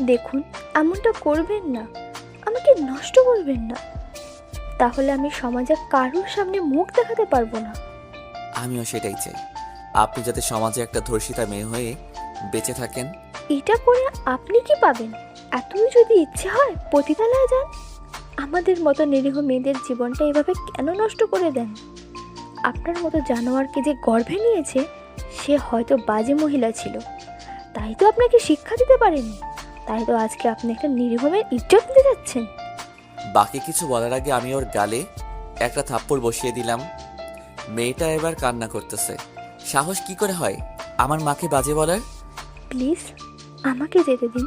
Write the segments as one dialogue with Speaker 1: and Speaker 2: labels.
Speaker 1: দেখুন, এমনটা করবেন না, আমাকে নষ্ট করবেন না, তাহলে আমি সমাজে কারোর সামনে মুখ দেখাতে পারবো না।
Speaker 2: আমিও সেটাই চাই, আপনি যাতে সমাজে একটা ধর্ষিতা মেয়ে হয়ে বেঁচে থাকেন।
Speaker 1: এটা করে আপনি কি পাবেন? এতই যদি ইচ্ছে হয় পতিতালয়ে যান। আমাদের মতো নিরীহ মেয়েদের জীবনটা এভাবে কেন নষ্ট করে দেন? আপনার মতো জানোয়ারকে যে গর্ভে নিয়েছে সে হয়তো বাজে মহিলা ছিল, তাই তো আপনাকে শিক্ষা দিতে পারেনি, তাই তো আজকে আপনি একটা নিরীহ মেয়ের ইজ্জত দিতে যাচ্ছেন।
Speaker 2: বাকি কিছু বলার আগে আমি ওর গালে একটা থাপ্পড় বসিয়ে দিলাম। মেয়েটা এবার কান্না করতেছে। সাহস কি করে হয় আমার মাকে বাজে বলার?
Speaker 1: প্লিজ আমাকে যেতে দিন,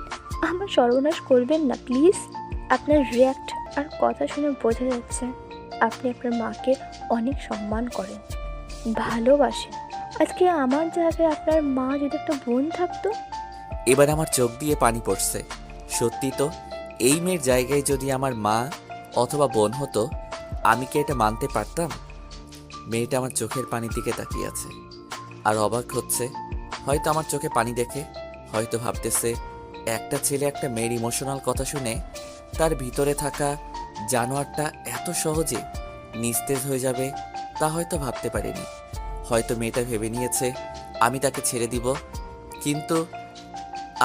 Speaker 1: আমার সর্বনাশ করবেন না প্লিজ। আপনার রিয়্যাক্ট আর কথা শুনে বোঝা যাচ্ছে আপনি আপনার মাকে অনেক সম্মান করেন, ভালোবাসেন। আজকে আমার জায়গায় আপনার মা যদি একটা বোন থাকতো।
Speaker 2: এবার আমার চোখ দিয়ে পানি পড়ছে। সত্যি তো, এই মেয়ের জায়গায় যদি আমার মা অথবা বোন হতো, আমি কি এটা মানতে পারতাম? মেয়েটা আমার চোখের পানির দিকে তাকিয়ে আছে আর অবাক হচ্ছে। হয়তো আমার চোখে পানি দেখে, হয়তো ভাবতেছে একটা ছেলে একটা মেয়ের ইমোশনাল কথা শুনে তার ভিতরে থাকা জানোয়ারটা এত সহজে নিস্তেজ হয়ে যাবে তা হয়তো ভাবতে পারেনি। হয়তো মেয়েটা ভেবে নিয়েছে আমি তাকে ছেড়ে দিব, কিন্তু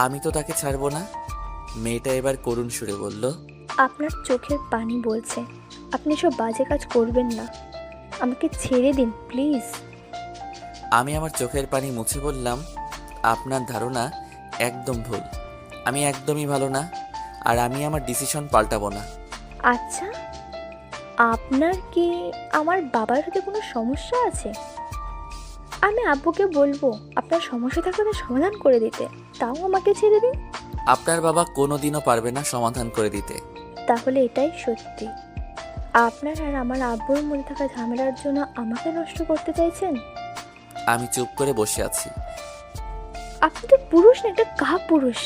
Speaker 2: আমি তো তাকে ছাড়বো না। মেয়েটা এবার করুণ সুরে বলল,
Speaker 1: আপনার চোখের পানি বলছে আপনি সব বাজে কাজ করবেন না, আমাকে ছেড়ে দিন প্লিজ।
Speaker 2: আমি আমার চোখের পানি মুছে বললাম, আপনার ধারণা একদম ভুল। আমি একদমই ভালো না, আর আমি আমার ডিসিশন পাল্টাবো না।
Speaker 1: আচ্ছা, আপনার কি আমার বাবার সাথে কোনো সমস্যা আছে? আমি আব্বুকে বলবো আপনার সমস্যা থাকলে তার সমাধান করে দিতে, তাও আমাকে ছেড়ে দিন।
Speaker 2: আপনার বাবা কোনোদিনও পারবে না সমাধান করে দিতে।
Speaker 1: তাহলে এটাই সত্যি, আপনার আর আমার আব্বুর মধ্যে থাকা ঝামেলার জন্য আমাকে নষ্ট করতে চাইছেন?
Speaker 2: আমি চুপ করে বসে আছি।
Speaker 1: আপনি তো পুরুষ না, একটা কাহা পুরুষ,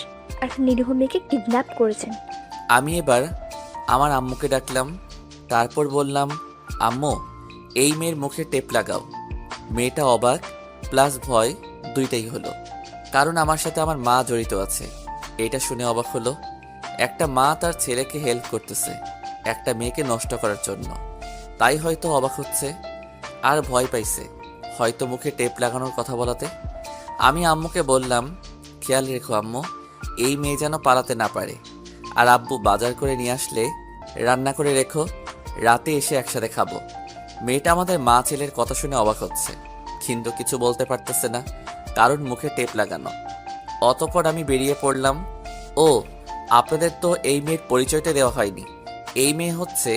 Speaker 1: একটা নিরীহ মেয়েকে কিডন্যাপ করেছেন।
Speaker 2: আমি এবার আমার আম্মুকে ডাকলাম, তারপর বললাম, আম্মু, এই মেয়ের মুখে টেপ লাগাও। মেয়েটা অবাক প্লাস ভয় দুইটাই হলো, কারণ আমার সাথে আমার মা জড়িত আছে। এটা শুনে অবাক হলো, একটা মা তার ছেলেকে হেল্প করতেছে একটা মেয়েকে নষ্ট করার জন্য, তাই হয়তো অবাক হচ্ছে আর ভয় পাইছে, হয়তো মুখে টেপ লাগানোর কথা বলাতে। আমি আম্মুকে বললাম, খেয়াল রেখো আম্মু, এই মেয়ে যেন পালাতে না পারে, আর আব্বু বাজার করে নিয়ে আসলে রান্না করে রেখো, রাতে এসে একসাথে খাবো। মেয়েটা আমাদের মা ছেলের কথা শুনে অবাক হচ্ছে, কিন্তু কিছু বলতে পারতেছে না, কারণ মুখে টেপ লাগানো। অতঃপর আমি বেরিয়ে পড়লাম। ও, আপনাদের তো এই মেয়ের পরিচয়টা দেওয়া হয়নি। এই মেয়ে হচ্ছে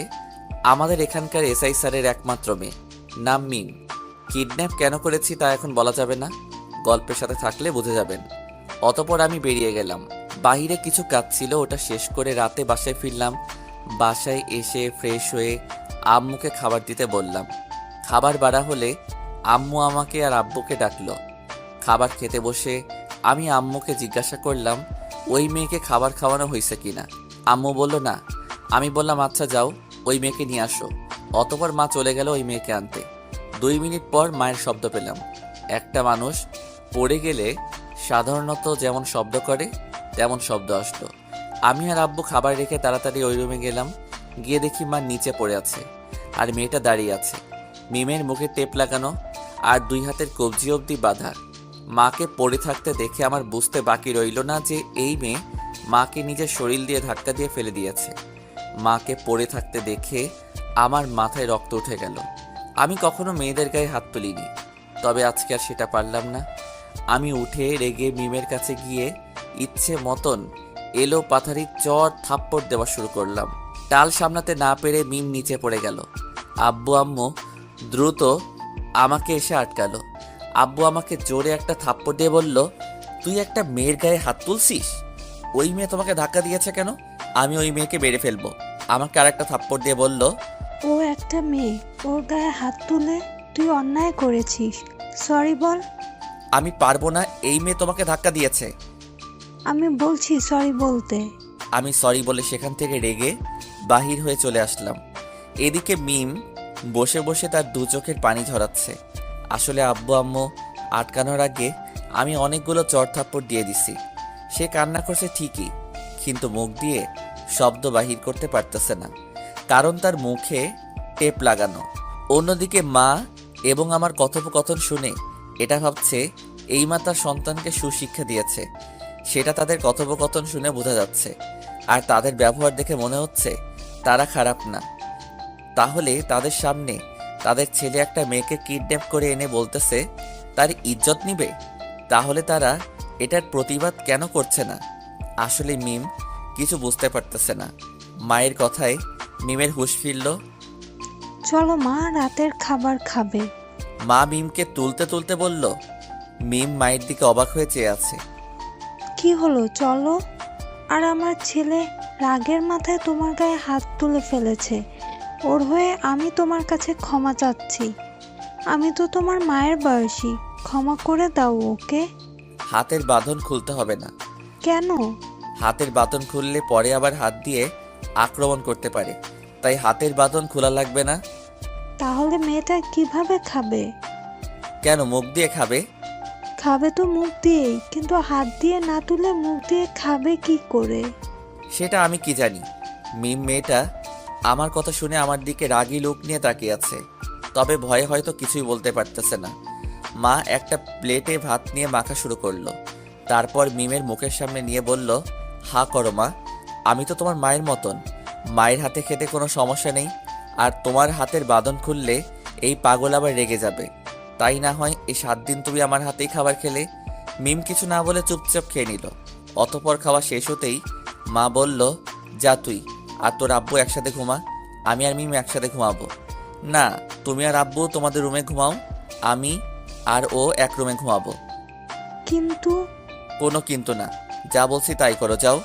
Speaker 2: আমাদের এখানকার এসআই স্যারের একমাত্র মেয়ে, নাম মিম। কিডন্যাপ কেন করেছি তা এখন বলা যাবে না, গল্পের সাথে থাকলে বুঝে যাবেন। অতঃপর আমি বেরিয়ে গেলাম। বাহিরে কিছু কাজ ছিল, ওটা শেষ করে রাতে বাসায় ফিরলাম। বাসায় এসে ফ্রেশ হয়ে আম্মুকে খাবার দিতে বললাম। খাবার বাড়া হলে আম্মু আমাকে আর আব্বুকে ডাকলো। খাবার খেতে বসে আমি আম্মুকে জিজ্ঞাসা করলাম ওই মেয়েকে খাবার খাওয়ানো হয়েছে কিনা। আম্মু বলল না। আমি বললাম আচ্ছা যাও, ওই মেয়েকে নিয়ে আসো। অতঃপর মা চলে গেল ওই মেয়েকে আনতে। 2 মিনিট পর মায়ের শব্দ পেলাম। একটা মানুষ পড়ে গেলে সাধারণত যেমন শব্দ করে তেমন শব্দ আসলো। আমি আর আব্বু খাবার রেখে তাড়াতাড়ি ওই রুমে গেলাম। গিয়ে দেখি মা নিচে পড়ে আছে আর মেয়েটা দাঁড়িয়ে আছে, মিমের মুখে টেপ লাগানো আর 2 হাতের কবজি অবধি বাঁধা। মাকে পড়ে থাকতে দেখে আমার বুঝতে বাকি রইল না যে এই মেয়ে মাকে নিজের শরীর দিয়ে ধাক্কা দিয়ে ফেলে দিয়েছে। মাকে পড়ে থাকতে দেখে আমার মাথায় রক্ত উঠে গেল। আমি কখনো মেয়েদের গায়ে হাত তুলিনি, তবে আজকে আর সেটা পারলাম না। আমি উঠে রেগে মিমের কাছে গিয়ে ইচ্ছে মতন এলো পাথারি চর থাপ্পড় দেওয়া শুরু করলাম। টাল সামলাতে না পেরে মিম নিচে পড়ে গেল। আব্বু আম্মু দ্রুত আমাকে এসে আটকালো। আব্বু আমাকে জোরে একটা থাপ্পড় দিয়ে বলল, তুই একটা মেয়ের গায়ে হাত তুলছিস? ওই মেয়ে তোমাকে ধাক্কা দিয়েছে কেন? আমি ওই মেয়েকে মেরে ফেলবো। আমাকে আর একটা থাপ্পড় দিয়ে বলল,
Speaker 3: ও একটা মেয়ে, ওর গায়ে হাত তুলে তুই অন্যায় করেছিস, সরি বল।
Speaker 2: আমি পারবো না, এই মেয়ে তোমাকে ধাক্কা দিয়েছে।
Speaker 3: আমি বলছি সরি বলতে।
Speaker 2: আমি সরি বলে সেখান থেকে রেগে বাহির হয়ে চলে আসলাম। এদিকে মিম বসে বসে তার 2 চোখের পানি ঝরাচ্ছে। আসলে আব্বু আম্মু আটকানোর আগে আমি অনেকগুলো চড় থাপ্পড় দিয়ে দিছি। সে কান্না করছে ঠিকই, কিন্তু মুখ দিয়ে শব্দ বাহির করতে পারতেছে না, কারণ তার মুখে টেপ লাগানো। অন্যদিকে মা এবং আমার কথোপকথন শুনে এটা ভাবছে এই মা তার সন্তানকে সুশিক্ষা দিয়েছে, সেটা তাদের কথোপকথন শুনে বোঝা যাচ্ছে। আর তাদের ব্যবহার দেখে মনে হচ্ছে তারা খারাপ না। তাহলে তাদের সামনে তাদের ছেলে একটা মেয়েকে কিডন্যাপ করে এনে বলতেছে তার ইজ্জত নিবে, তাহলে তারা এটার প্রতিবাদ কেন করছে না? আসলে মিম কিছু বুঝতে পারতেছে না। মায়ের কথায় মিমের হুঁশ ফিরল।
Speaker 3: চলো মা, রাতের খাবার খাবে।
Speaker 2: মা মিমকে তুলতে তুলতে বলল। মিম মায়ের দিকে অবাক হয়ে চেয়ে আছে।
Speaker 3: কি হলো, চলো। আর আমার ছেলে রাগের মাথায় তোমার গায়ে হাত তুলে ফেলেছে। ওর হয়ে আমি তোমার কাছে ক্ষমা চাচ্ছি। আমি তো তোমার মায়ের বয়সী, ক্ষমা করে দাও ওকে।
Speaker 2: হাতের বাঁধন খুলতে হবে না।
Speaker 3: কেন?
Speaker 2: হাতের বাঁধন খুললে পরে আবার হাত দিয়ে আক্রমণ করতে পারে, তাই হাতের বাঁধন খোলা লাগবে না।
Speaker 3: তাহলে মেয়েটা কিভাবে খাবে?
Speaker 2: কেন, মুখ দিয়ে খাবে?
Speaker 3: খাবে তো মুখ দিয়েই, কিন্তু হাত দিয়ে না তুলে মুখ দিয়ে খাবে কি করে?
Speaker 2: সেটা আমি কি জানি। মিম মেয়েটা আমার কথা শুনে আমার দিকে রাগী লোক নিয়ে তাকিয়ে আছে, তবে ভয়ে হয়তো কিছুই বলতে পারতেছে না। মা একটা প্লেটে ভাত নিয়ে মাখা শুরু করলো, তারপর মিমের মুখের সামনে নিয়ে বলল, হা করো মা, আমি তো তোমার মায়ের মতন। মায়ের হাতে খেতে কোনো সমস্যা নেই, আর তোমার হাতের বাঁধন খুললে এই পাগল আবার রেগে যাবে। তাই না হয় এই 7 দিন তুমি আমার হাতেই খাবার খেলে। মিম কিছু না বলে চুপচাপ খেয়ে নিল। অতপর খাওয়া শেষ হতেই মা বলল, যা তুই আর তোর আব্বু একসাথে ঘুমা, আমি আর মিম একসাথে ঘুমাবো। না, তুমি আর আব্বু তোমাদের রুমে ঘুমাও, আমি আর ও এক রুমে ঘুমাবো।
Speaker 3: কিন্তু
Speaker 2: কোনো কিন্তু না, যা বলছি তাই করো, যাও।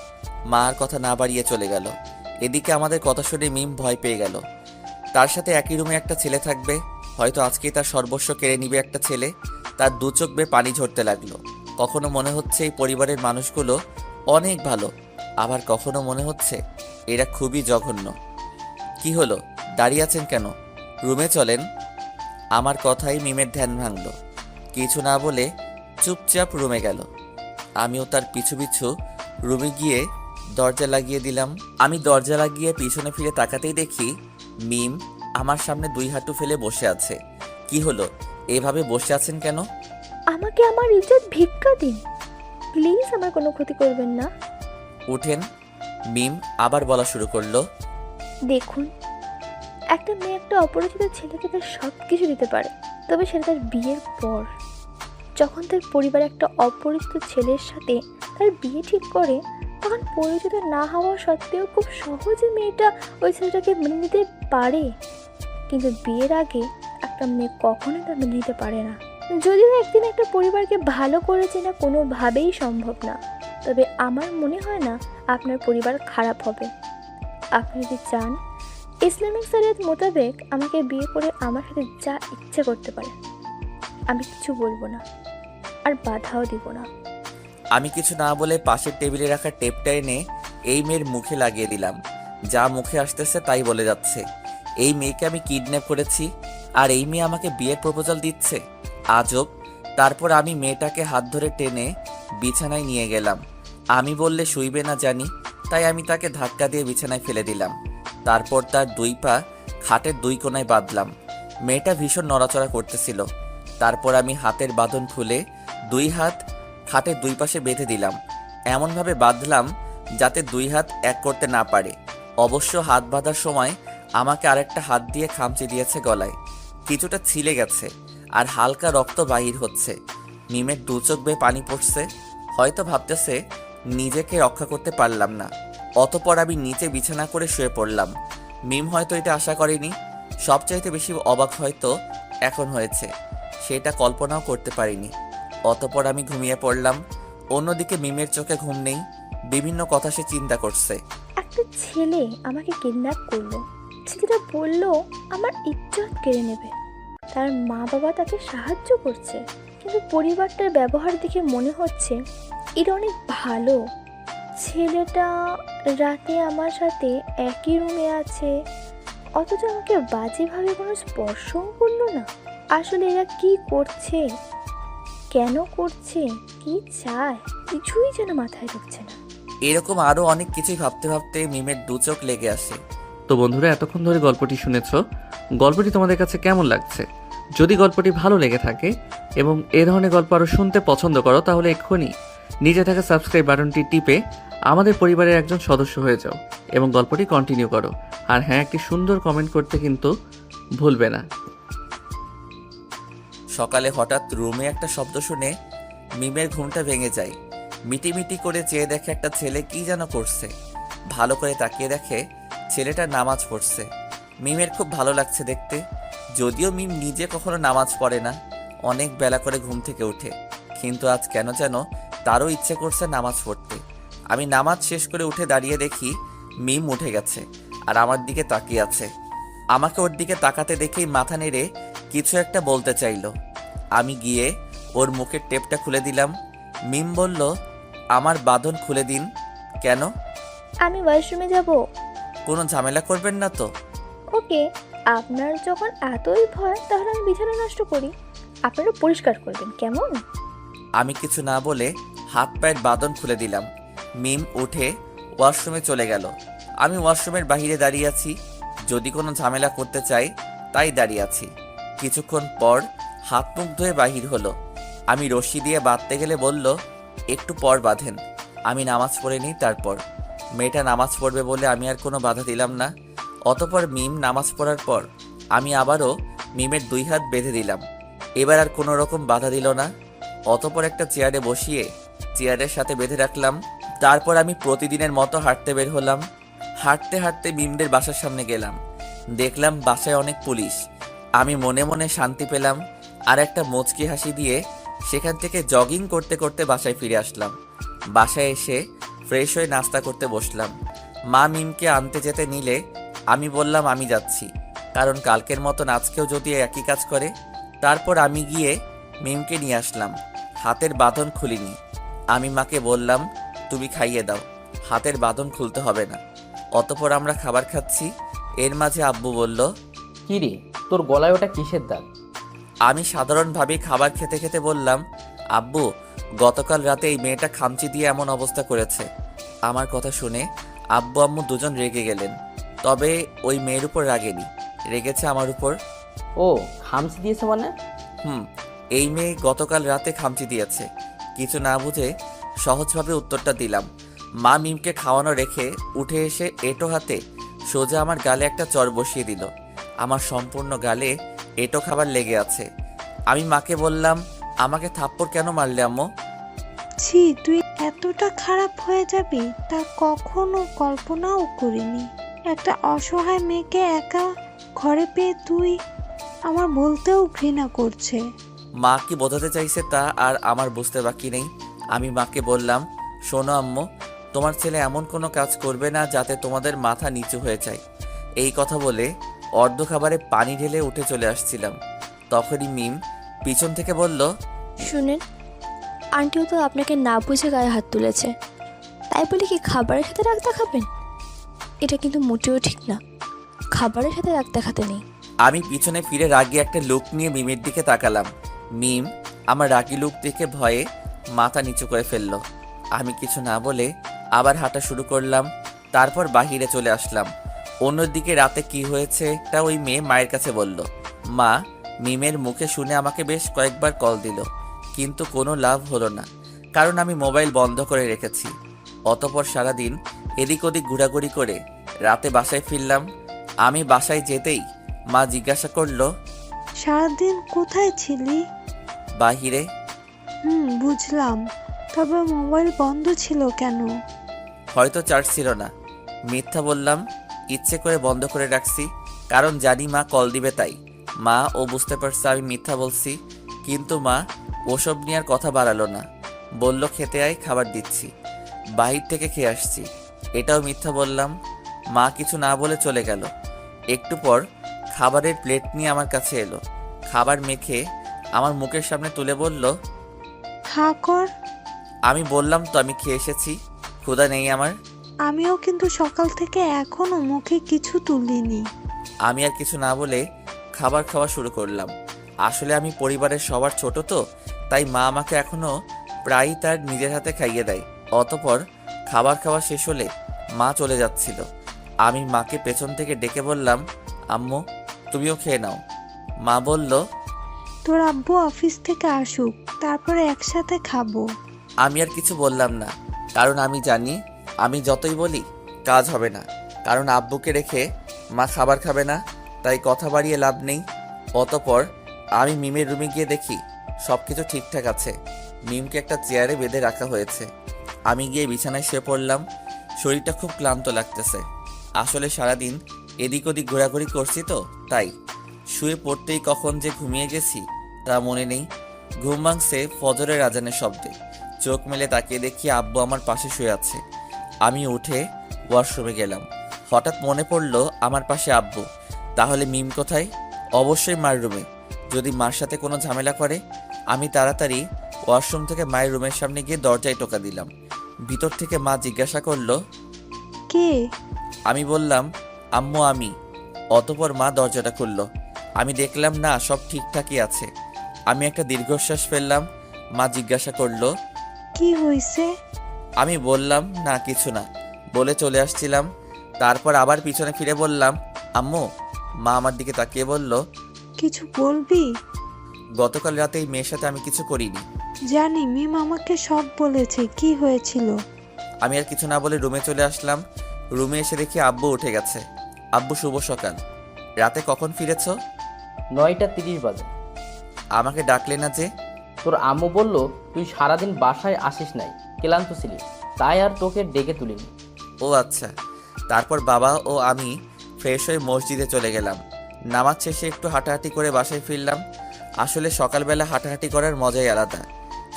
Speaker 2: মা আর কথা না বাড়িয়ে চলে গেল। এদিকে আমাদের কথা শুনে মিম ভয় পেয়ে গেল। তার সাথে একই রুমে একটা ছেলে থাকবে, হয়তো আজকেই তার সর্বস্ব কেড়ে নিবে একটা ছেলে। তার দু চোখ বেয়ে পানি ঝরতে লাগলো। কখনো মনে হচ্ছে এই পরিবারের মানুষগুলো অনেক ভালো, আবার কখনো মনে হচ্ছে এরা খুবই জঘন্য। কি হলো, দাঁড়িয়ে আছেন কেন? রুমে চলেন। আমার কথাই মিমের ধ্যান ভাঙল। কিছু না বলে চুপচাপ রুমে গেল। আমিও তার পিছু পিছু রুমে গিয়ে দরজা লাগিয়ে দিলাম। আমি দরজা লাগিয়ে পিছনে ফিরে তাকাতেই দেখি মিম আমার সামনে 2 হাঁটু ফেলে বসে আছে। কি হলো, এভাবে বসে আছেন কেন?
Speaker 1: আমাকে আমার ইজ্জত ভিক্ষা দিন, প্লিজ আমার কোনো ক্ষতি করবেন না।
Speaker 2: উঠেন। মিম আবার বলা শুরু করলো।
Speaker 1: দেখুন, একটা মেয়ে একটা অপরিচিত ছেলেকে তার সব কিছু দিতে পারে, তবে সেটা তার বিয়ের পর। যখন তার পরিবার একটা অপরিচিত ছেলের সাথে তার বিয়ে ঠিক করে, তখন পরিচিত না হওয়া সত্ত্বেও খুব সহজে মেয়েটা ওই ছেলেটাকে মেনে নিতে পারে। কিন্তু বিয়ের আগে একটা মেয়ে কখনোই তা মেনে নিতে পারে না। যদিও একদিন একটা পরিবারকে ভালো করে চেনা কোনোভাবেই সম্ভব না, তবে আমার মনে হয় না আপনার পরিবার খারাপ হবে। আপনি যদি চান, ইসলামিক শরিয়ত মোতাবেক আমাকে বিয়ে করে আমার সাথে যা ইচ্ছে করতে পারেন, আমি কিছু বলবো না, আর বাধাও দিব না।
Speaker 2: আমি কিছু না বলে পাশের টেবিলে রাখা টেপটা এনে এই মেয়ের মুখে লাগিয়ে দিলাম। যা মুখে আসতেছে তাই বলে যাচ্ছে। এই মেয়েকে আমি কিডন্যাপ করেছি, আর এই মেয়ে আমাকে বিয়ের প্রপোজাল দিচ্ছে। আজব। তারপর আমি মেয়েটাকে হাত ধরে টেনে বিছানায় নিয়ে গেলাম। আমি বললে শুইবে না জানি, তাই আমি তাকে ধাক্কা দিয়ে বিছানায় ফেলে দিলাম। তারপর তার 2 পা খাটের 2 কোণায় বাঁধলাম। মেয়েটা ভীষণ নড়াচড়া করতেছিল। তারপর আমি হাতের বাঁধন খুলে 2 হাত খাটের 2 পাশে বেঁধে দিলাম। এমনভাবে বাঁধলাম যাতে 2 হাত এক করতে না পারে। অবশ্য হাত বাঁধার সময় আমাকে আরেকটা হাত দিয়ে খামচি দিয়েছে গলায়। কিছুটা ছিলে গেছে আর হালকা রক্ত বাহির হচ্ছে। মিমের 2 চোখ বেয়ে পানি পড়ছে, হয়তো ভাবতেছে নিজেকে রক্ষা করতে পারলাম না। অতপর আমি নিচে বিছানা করে শুয়ে পড়লাম। মিম হয়তো এটা আশা করেনি। সবচাইতে বেশি অবাক হয়তো এখন হয়েছে, সেটা কল্পনাও করতে পারিনি। অতপর আমি ঘুমিয়ে পড়লাম। অন্যদিকে মিমের চোখে ঘুম নেই, বিভিন্ন কথা সে চিন্তা করছে।
Speaker 1: একটা ছেলে আমাকে কিডন্যাপ করলো, ছেলেটা বললো আমার ইজ্জত কেড়ে নেবে। তার মা বাবা তাকে সাহায্য করছে, কিন্তু পরিবারটার ব্যবহার দেখে মনে হচ্ছে এটা অনেক ভালো। ছেলেটা রাতে আমার সাথে একই রুমে আছে, অথচ আমাকে বাজেভাবে কোনো স্পর্শও করলো না। আসলে এরা কি করছে, কেন করছে, কি চায়, কিছুই যেন মাথায় ঢুকছে না।
Speaker 2: এরকম আরও অনেক কিছুই ভাবতে ভাবতে মিমের দু চোখ লেগে আসে।
Speaker 4: তো বন্ধুরা, এতক্ষণ ধরে গল্পটি শুনেছো। গল্পটি তোমাদের কাছে কেমন লাগছে? যদি গল্পটি ভালো লেগে থাকে এবং এ ধরনের গল্প আরও শুনতে পছন্দ করো, তাহলে এক্ষুনি নিচে থাকা সাবস্ক্রাইব বাটনটি টিপে আমাদের পরিবারের একজন সদস্য হয়ে যাও এবং গল্পটি কন্টিনিউ করো। আর হ্যাঁ, একটি সুন্দর কমেন্ট করতে কিন্তু ভুলবে না।
Speaker 2: সকালে হঠাৎ রুমে একটা শব্দ শুনে মিমের ঘুমটা ভেঙে যায়। মিটিমিটি করে চেয়ে দেখে একটা ছেলে কি যেন করছে। ভালো করে তাকিয়ে দেখে ছেলেটা নামাজ পড়ছে। মিমের খুব ভালো লাগছে দেখতে। যদিও মিম নিজে কখনো নামাজ পড়ে না, অনেক বেলা করে ঘুম থেকে ওঠে, কিন্তু আজ কেন যেন তারও ইচ্ছে করছে নামাজ পড়তে। আমি নামাজ শেষ করে উঠে দাঁড়িয়ে দেখি মিম উঠে গেছে আর আমার দিকে তাকিয়ে আছে। আমাকে ওর দিকে তাকাতে দেখেই মাথা নেড়ে কিছু একটা বলতে চাইলো। আমি গিয়ে ওর মুখের টেপটা খুলে দিলাম। মিম বলল, আমার বাঁধন খুলে দিন। কেন?
Speaker 1: আমি ওয়াশরুমে যাব।
Speaker 2: কোনো ঝামেলা করবেন না তো?
Speaker 1: ওকে, আপনার যখন এতই ভয় তাহলে আমি বিছানা নষ্ট করি, আপনারা পরিষ্কার করবেন, কেমন?
Speaker 2: আমি কিছু না বলে হাত পায়ের বাঁধন খুলে দিলাম। মিম উঠে ওয়াশরুমে চলে গেল। আমি ওয়াশরুমের বাইরে দাঁড়িয়ে আছি, যদি কোনো ঝামেলা করতে চাই তাই দাঁড়িয়ে আছি। কিছুক্ষণ পর হাত মুখ ধুয়ে বাহির হলো। আমি রশি দিয়ে বাঁধতে গেলে বলল, একটু পর বাঁধেন, আমি নামাজ পড়ে নিই তারপর। মেয়েটা নামাজ পড়বে বলে আমি আর কোনো বাধা দিলাম না। অতপর মিম নামাজ পড়ার পর আমি আবারও মিমের 2 হাত বেঁধে দিলাম। এবার আর কোনো রকম বাধা দিল না। অতপর একটা চেয়ারে বসিয়ে চেয়ারের সাথে বেঁধে রাখলাম। তারপর আমি প্রতিদিনের মতো হাঁটতে বের হলাম। হাঁটতে হাঁটতে মিমদের বাসার সামনে গেলাম। দেখলাম বাসায় অনেক পুলিশ। আমি মনে মনে শান্তি পেলাম আর একটা মুচকি হাসি দিয়ে সেখান থেকে জগিং করতে করতে বাসায় ফিরে আসলাম। বাসায় এসে ফ্রেশ হয়ে নাস্তা করতে বসলাম। মা মিমকে আনতে যেতে নিলে আমি বললাম আমি যাচ্ছি, কারণ কালকের মতন আজকেও যদি একই কাজ করে। তারপর আমি গিয়ে মিমকে নিয়ে আসলাম। হাতের বাঁধন খুলিনি। আমি মাকে বললাম, তুমি খাইয়ে দাও, হাতের বাঁধন খুলতে হবে না। অতপর আমরা খাবার খাচ্ছি। এর মাঝে আব্বু বলল,
Speaker 5: কি রে, তোর গলায় ওটা কিসের দাগ?
Speaker 2: আমি সাধারণভাবেই খাবার খেতে খেতে বললাম, আব্বু, গতকাল রাতে এই মেয়েটা খামচি দিয়ে এমন অবস্থা করেছে। আমার কথা শুনে আব্বু আম্মু দুজন রেগে গেলেন, তবে ওই মেয়ের উপর রাগেনি, রেগেছে আমার উপর।
Speaker 5: ও, খামচি দিয়েছে মানে?
Speaker 2: এই মেয়ে গতকাল রাতে খামচি দিয়েছে। কিছু না বুঝে সহজভাবে উত্তরটা দিলাম। মা মিমকে খাওয়ানো রেখে উঠে এসে এঁটো হাতে সোজা আমার গালে একটা চড় বসিয়ে দিল। আমার সম্পূর্ণ গালে এঁটো খাবার লেগে আছে। আমি মাকে বললাম, আমাকে থাপ্পড় কেন মারলে আম্মু?
Speaker 3: ছি, তুই এতটা খারাপ হয়ে যাবি তা কখনো কল্পনাও করিনি। একটা অসহায় মেয়েকে একা ঘরে পেয়ে তুই আমার বলতেও ঘৃণা করছে।
Speaker 2: মা কি বোঝাতে চাইছে তা আর আমার বুঝতে বাকি নেই। আমি মাকে বললাম, শোনো আম্মু, তোমার ছেলে এমন কোনো কাজ করবে না যাতে তোমাদের মাথা নিচু হয়ে যায়। এই কথা বলে অর্ধ খাবারে পানি ঢেলে উঠে চলে আসছিলাম। তখনই মিম পিছন থেকে বলল,
Speaker 1: শুনেন, আন্টিও তো আপনাকে না বুঝে গায়ে হাত তুলেছে, তাই বলে কি খাবারের সাথে রাগ দেখাবেন? এটা কিন্তু মোটেও ঠিক না, খাবারের সাথে রাগ দেখাতে নেই।
Speaker 2: আমি পিছনে ফিরে রাগি একটা লুক নিয়ে মিমের দিকে তাকালাম। মিম আমার রাগি লুক দেখে ভয়ে মাথা নিচু করে ফেললো। আমি কিছু না বলে আবার হাঁটা শুরু করলাম। তারপর বাহিরে চলে আসলাম। অন্যদিকে রাতে কি হয়েছে তা ওই মেয়ে মায়ের কাছে বলল। মা মিমের মুখে শুনে আমাকে বেশ কয়েকবার কল দিল, কিন্তু কোনো লাভ হলো না, কারণ আমি মোবাইল বন্ধ করে রেখেছি। অতপর সারাদিন এদিক ওদিক ঘোরাঘুরি করে রাতে বাসায় ফিরলাম। আমি বাসায় যেতেই মা জিজ্ঞাসা করলো,
Speaker 3: সারাদিন কোথায় ছিলি?
Speaker 2: বাহিরে।
Speaker 3: বুঝলাম, তবে মোবাইল বন্ধ ছিল কেন?
Speaker 2: হয়তো চার্জ ছিল না। মিথ্যা বললাম, ইচ্ছে করে বন্ধ করে রাখছি, কারণ জানি মা কল দিবে তাই। মা ও বুঝতে পারছে আমি মিথ্যা বলছি, কিন্তু মা ওসব নিয়ে আর কথা বাড়ালো না। বলল, খেতে আয়, খাবার দিচ্ছি। বাহির থেকে খেয়ে আসছি, এটাও মিথ্যা বললাম। মা কিছু না বলে চলে গেল। একটু পর খাবারের প্লেট নিয়ে আমার কাছে এলো। খাবার মেখে আমার মুখের সামনে তুলে বলল,
Speaker 3: খা কর।
Speaker 2: আমি বললাম তো আমি খেয়ে এসেছি, ক্ষুধা নেই আমার।
Speaker 3: আমিও কিন্তু সকাল থেকে এখনো মুখে কিছু তুলিনি।
Speaker 2: আমি আর কিছু না বলে খাবার খাওয়া শুরু করলাম। আসলে আমি পরিবারের সবার ছোট তো, তাই মা আমাকে এখনো প্রায়ই তার নিজের হাতে খাইয়ে দেয়। অতপর খাবার খাওয়া শেষ হলে মা চলে যাচ্ছিল। আমি মাকে পেছন থেকে ডেকে বললাম, আম্মু তুমিও খেয়ে নাও। মা বলল,
Speaker 3: তোর আব্বু অফিস থেকে আসুক, তারপরে একসাথে খাবো।
Speaker 2: আমি আর কিছু বললাম না, কারণ আমি জানি আমি যতই বলি কাজ হবে না। কারণ আব্বুকে রেখে মা খাবার খাবে না, তাই কথা বাড়িয়ে লাভ নেই। অতপর আমি মিমের রুমে গিয়ে দেখি সব কিছু ঠিকঠাক আছে। মিমকে একটা চেয়ারে বেঁধে রাখা হয়েছে। আমি গিয়ে বিছানায় শুয়ে পড়লাম। শরীরটা খুব ক্লান্ত লাগতেছে। আসলে সারাদিন এদিক ওদিক ঘোরাঘুরি করছি তো, তাই শুয়ে পড়তেই কখন যে ঘুমিয়ে গেছি তা মনে নেই। ঘুম ভাঙছে ফজরের আজানের শব্দে। চোখ মেলে তাকিয়ে দেখি আব্বু আমার পাশে শুয়ে আছে। আমি উঠে ওয়াশরুমে গেলাম। হঠাৎ মনে পড়লো আমার পাশে আব্বু। তাহলে মিম কোথায়? অবশ্যই মায়ের রুমে। যদি মার সাথে কোনো ঝামেলা করে। আমি তাড়াতাড়ি ওয়াশরুম থেকে মায়ের রুমের সামনে গিয়ে দরজায় টোকা দিলাম। ভিতর থেকে মা জিজ্ঞাসা করলো,
Speaker 3: কে?
Speaker 2: আমি বললাম, আম্মু আমি। অতপর মা দরজাটা খুলল। আমি দেখলাম না, সব ঠিকঠাকই আছে। আমি একটা দীর্ঘশ্বাস ফেললাম। মা জিজ্ঞাসা করলো,
Speaker 3: কি হয়েছে?
Speaker 2: আমি বললাম, না কিছু না বলে চলে আসছিলাম। তারপর আবার পিছনে ফিরে বললাম, আম্মু। মা আমার দিকে তাকিয়ে বলল,
Speaker 3: কিছু বলবি?
Speaker 2: গতকাল রাতে এই মেয়ের সাথে আমি কিছু করিনি।
Speaker 3: জানি, মিম আমাকে সব বলেছে। কি হয়েছিল?
Speaker 2: আমি আর কিছু না বলে রুমে চলে আসলাম। রুমে এসে দেখি আব্বু উঠে গেছে। আব্বু শুভ সকাল। রাতে কখন ফিরেছ?
Speaker 5: 9:30 বাজে।
Speaker 2: আমাকে ডাকলে না যে?
Speaker 5: তোর আম্মু বলল তুই সারাদিন বাসায় আসিস নাই, ক্লান্ত ছিলি, তাই আর তোকে ডেকে তুলিনি।
Speaker 2: ও আচ্ছা। তারপর বাবা ও আমি ফ্রেশ হয়ে মসজিদে চলে গেলাম। নামাজ শেষে একটু হাঁটাহাঁটি করে বাসায় ফিরলাম। আসলে সকালবেলা হাঁটাহাঁটি করার মজাই আলাদা।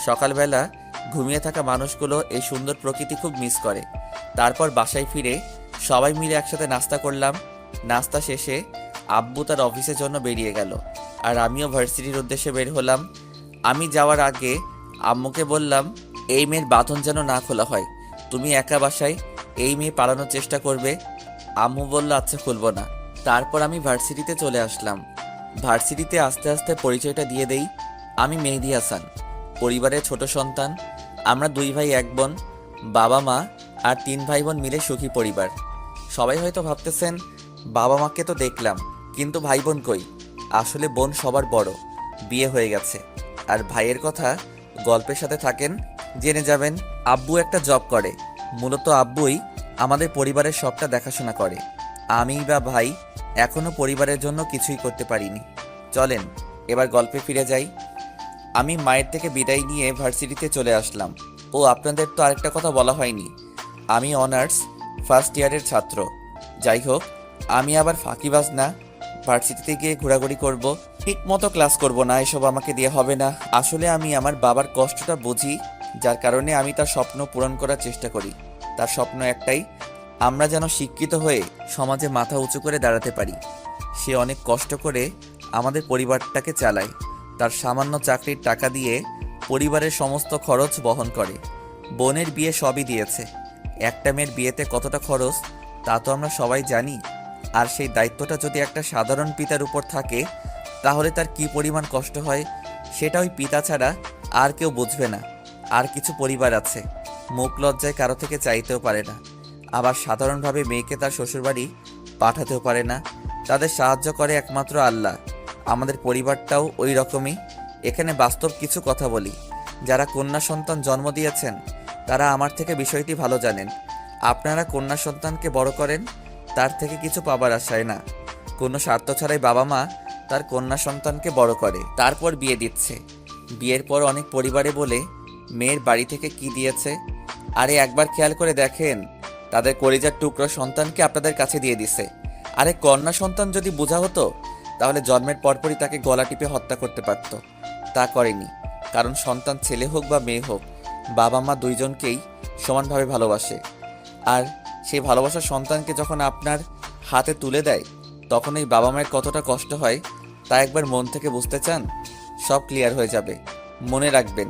Speaker 2: সকালবেলা ঘুমিয়ে থাকা মানুষগুলো এই সুন্দর প্রকৃতি খুব মিস করে। তারপর বাসায় ফিরে সবাই মিলে একসাথে নাস্তা করলাম। নাস্তা শেষে আব্বু তার অফিসের জন্য বেরিয়ে গেল, আর আমিও ভার্সিটির উদ্দেশ্যে বের হলাম। আমি যাওয়ার আগে আম্মুকে বললাম, এই মেয়ের বাঁধন যেন না খোলা হয়। তুমি একা বাসায় এই মেয়ে পালানোর চেষ্টা করবে। আম্মু বলল, আচ্ছা খুলবো না। তারপর আমি ভার্সিটিতে চলে আসলাম। ভার্সিটিতে আস্তে আস্তে পরিচয়টা দিয়ে দেই। আমি মেহেদি হাসান, পরিবারের ছোট সন্তান। আমরা 2 ভাই 1 বোন, বাবা মা আর 3 ভাই বোন মিলে সুখী পরিবার। সবাই হয়তো ভাবতেছেন, বাবা মাকে তো দেখলাম, কিন্তু ভাই বোন কই? আসলে বোন সবার বড়, বিয়ে হয়ে গেছে। আর ভাইয়ের কথা গল্পের সাথে থাকেন, জেনে যাবেন। আব্বু একটা জব করে। মূলত আব্বুই আমাদের পরিবারের সবটা দেখাশোনা করে। আমি বা ভাই এখনো পরিবারের জন্য কিছুই করতে পারিনি। চলেন এবার গল্পে ফিরে যাই। আমি মায়ের থেকে বিদায় নিয়ে ভার্সিটিতে চলে আসলাম। ও আপনাদের তো আরেকটা কথা বলা হয়নি, আমি অনার্স ফার্স্ট ইয়ারের ছাত্র। যাই হোক, আমি আবার ফাঁকিবাজ না। ভার্সিটিতে গিয়ে ঘোরাঘুরি করব, ঠিক মতো ক্লাস করব না, এসব আমাকে দিয়ে হবে না। আসলে আমি আমার বাবার কষ্টটা বুঝি, যার কারণে আমি তার স্বপ্ন পূরণ করার চেষ্টা করি। তার স্বপ্ন একটাই, আমরা যেন শিক্ষিত হয়ে সমাজে মাথা উঁচু করে দাঁড়াতে পারি। সে অনেক কষ্ট করে আমাদের পরিবারটাকে চালায়। তার সামান্য চাকরির টাকা দিয়ে পরিবারের সমস্ত খরচ বহন করে। বোনের বিয়ে সবই দিয়েছে। একটা মেয়ের বিয়েতে কতটা খরচ তা তো আমরা সবাই জানি। আর সেই দায়িত্বটা যদি একটা সাধারণ পিতার উপর থাকে, তাহলে তার কি পরিমাণ কষ্ট হয় সেটা ওই পিতা ছাড়া আর কেউ বুঝবে না। আর কিছু পরিবার আছে, মুখ লজ্জায় কারো থেকে চাইতেও পারে না, আবার সাধারণভাবে মেয়েকে তার শ্বশুরবাড়ি পাঠাতেও পারে না। তাদের সাহায্য করে একমাত্র আল্লাহ। আমাদের পরিবারটাও ওই রকমই। এখানে বাস্তব কিছু কথা বলি। যারা কন্যা সন্তান জন্ম দিয়েছেন তারা আমার থেকে বিষয়টি ভালো জানেন। আপনারা কন্যা সন্তানকে বড় করেন তার থেকে কিছু পাবার আশায় না। কোনো স্বার্থ ছাড়াই বাবা মা তার কন্যা সন্তানকে বড় করে, তারপর বিয়ে দিচ্ছে। বিয়ের পর অনেক পরিবারে বলে মেয়ের বাড়ি থেকে কি দিয়েছে। আরে একবার খেয়াল করে দেখেন, তাদের কলিজার টুকরো সন্তানকে আপনাদের কাছে দিয়ে দিছে। আরে কন্যা সন্তান যদি বোঝা হতো তাহলে জন্মের পরপরই তাকে গলা টিপে হত্যা করতে পারত। তা করেনি, কারণ সন্তান ছেলে হোক বা মেয়ে হোক, বাবা মা দুইজনকেই সমানভাবে ভালোবাসে। আর সেই ভালোবাসার সন্তানকে যখন আপনার হাতে তুলে দেয়, তখন এই বাবা মায়ের কতটা কষ্ট হয় তা একবার মন থেকে বুঝতে চান, সব ক্লিয়ার হয়ে যাবে। মনে রাখবেন,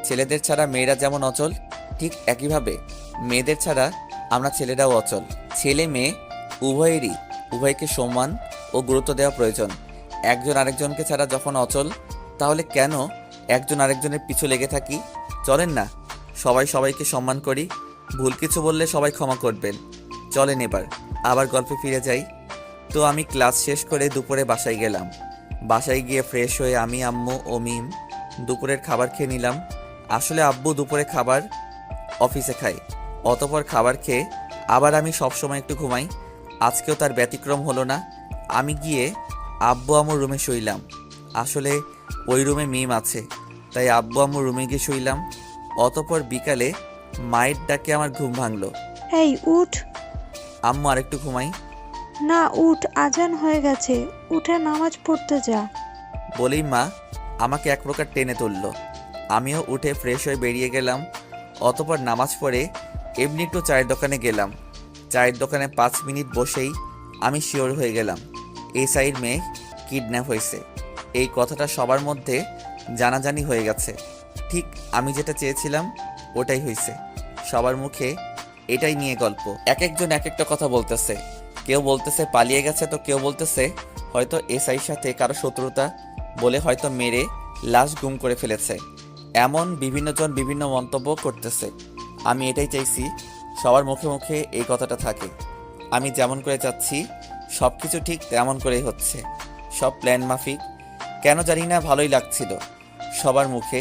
Speaker 2: ছেলেদের ছাড়া মেয়েরা যেমন অচল, ঠিক একইভাবে মেয়েদের ছাড়া আমরা ছেলেরাও অচল। ছেলে মেয়ে উভয়কে সম্মান ও গুরুত্ব দেওয়া প্রয়োজন। একজন আরেকজনকে ছাড়া যখন অচল, তাহলে কেন একজন আরেকজনের পিছু লেগে থাকি? চলেন না সবাই সবাইকে সম্মান করি, ভুল কিছু বললে সবাই ক্ষমা করবেন। চলেন এবার আবার গল্পে ফিরে যাই। তো আমি ক্লাস শেষ করে দুপুরে বাসায় গেলাম। বাসায় গিয়ে ফ্রেশ হয়ে আমি, আম্মু ও মিম দুপুরের খাবার খেয়ে নিলাম। আসলে আব্বু দুপুরে খাবার অফিসে খায়। অতপর খাবার খেয়ে আবার আমি সবসময় একটু ঘুমাই। আজকেও তার ব্যতিক্রম হলো না। আমি গিয়ে আব্বু আম্মুর রুমে শুইলাম। আসলে ওই রুমে মিম আছে, তাই আব্বু আম্মুর রুমে গিয়ে শুইলাম। অতপর বিকালে মায়ের ডাকে আমার ঘুম ভাঙলো।
Speaker 3: এই উঠ।
Speaker 2: আম্মু আরেকটু ঘুমাই
Speaker 3: না উঠ, আজান হয়ে গেছে, উঠে নামাজ পড়তে যা।
Speaker 2: বলেই মা আমাকে এক প্রকার টেনে তুলল। আমিও উঠে ফ্রেশ হয়ে বেরিয়ে গেলাম। অতপর নামাজ পড়ে এমনি একটু চায়ের দোকানে গেলাম। চায়ের দোকানে 5 মিনিট বসেই আমি শিওর হয়ে গেলাম এসআইর মেয়ে কিডন্যাপ হয়েছে। এই কথাটা সবার মধ্যে জানাজানি হয়ে গেছে। ঠিক আমি যেটা চেয়েছিলাম ওটাই হয়েছে। সবার মুখে এটাই নিয়ে গল্প। এক একজন এক একটা কথা বলতেছে। কেউ বলতেছে পালিয়ে গেছে, তো কেউ বলতেছে হয়তো এসআইর সাথে কারো শত্রুতা বলে হয়তো মেরে লাশ গুম করে ফেলেছে। এমন বিভিন্নজন বিভিন্ন মন্তব্য করতেছে। আমি এটাই চাইছি সবার মুখে মুখে এই কথাটা থাকে। আমি যেমন করে চাচ্ছি সব কিছু ঠিক তেমন করেই হচ্ছে, সব প্ল্যান মাফিক। কেন জানি না ভালোই লাগছিল সবার মুখে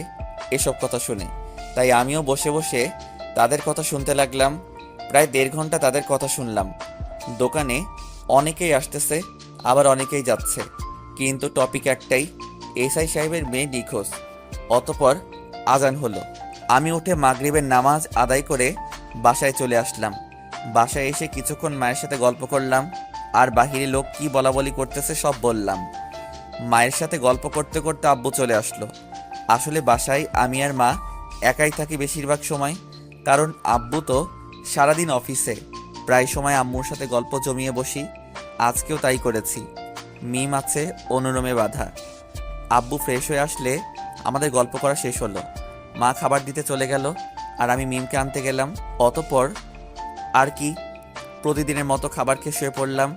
Speaker 2: এসব কথা শুনে। তাই আমিও বসে বসে তাদের কথা শুনতে লাগলাম। প্রায় 1.5 ঘন্টা তাদের কথা শুনলাম। দোকানে অনেকেই আসতেছে, আবার অনেকেই যাচ্ছে, কিন্তু টপিক একটাই, এসআই সাহেবের মেয়ে নিখোঁজ। অতপর আজান হলো। আমি উঠে মাগরিবের নামাজ আদায় করে বাসায় চলে আসলাম। বাসায় এসে কিছুক্ষণ মায়ের সাথে গল্প করলাম, আর বাহিরে লোক কি বলাবলি করতেছে সব বললাম। মায়ের সাথে গল্প করতে করতে আব্বু চলে আসলো। আসলে বাসায় আমি আর মা একাই থাকি বেশিরভাগ সময়, কারণ আব্বু তো সারাদিন অফিসে। প্রায় সময় আম্মুর সাথে গল্প জমিয়ে বসি। আজকেও তাই করেছি। মিম আছে অনুরমে বাধা। আব্বু ফ্রেশ হয়ে আসলে আমাদের গল্প করা শেষ হলো। মা খাবার দিতে চলে গেল, আর আমি মিমকে আনতে গেলাম। অতপর আর কি, প্রতিদিনের মতো খাবার খেয়ে শুয়ে পড়লাম।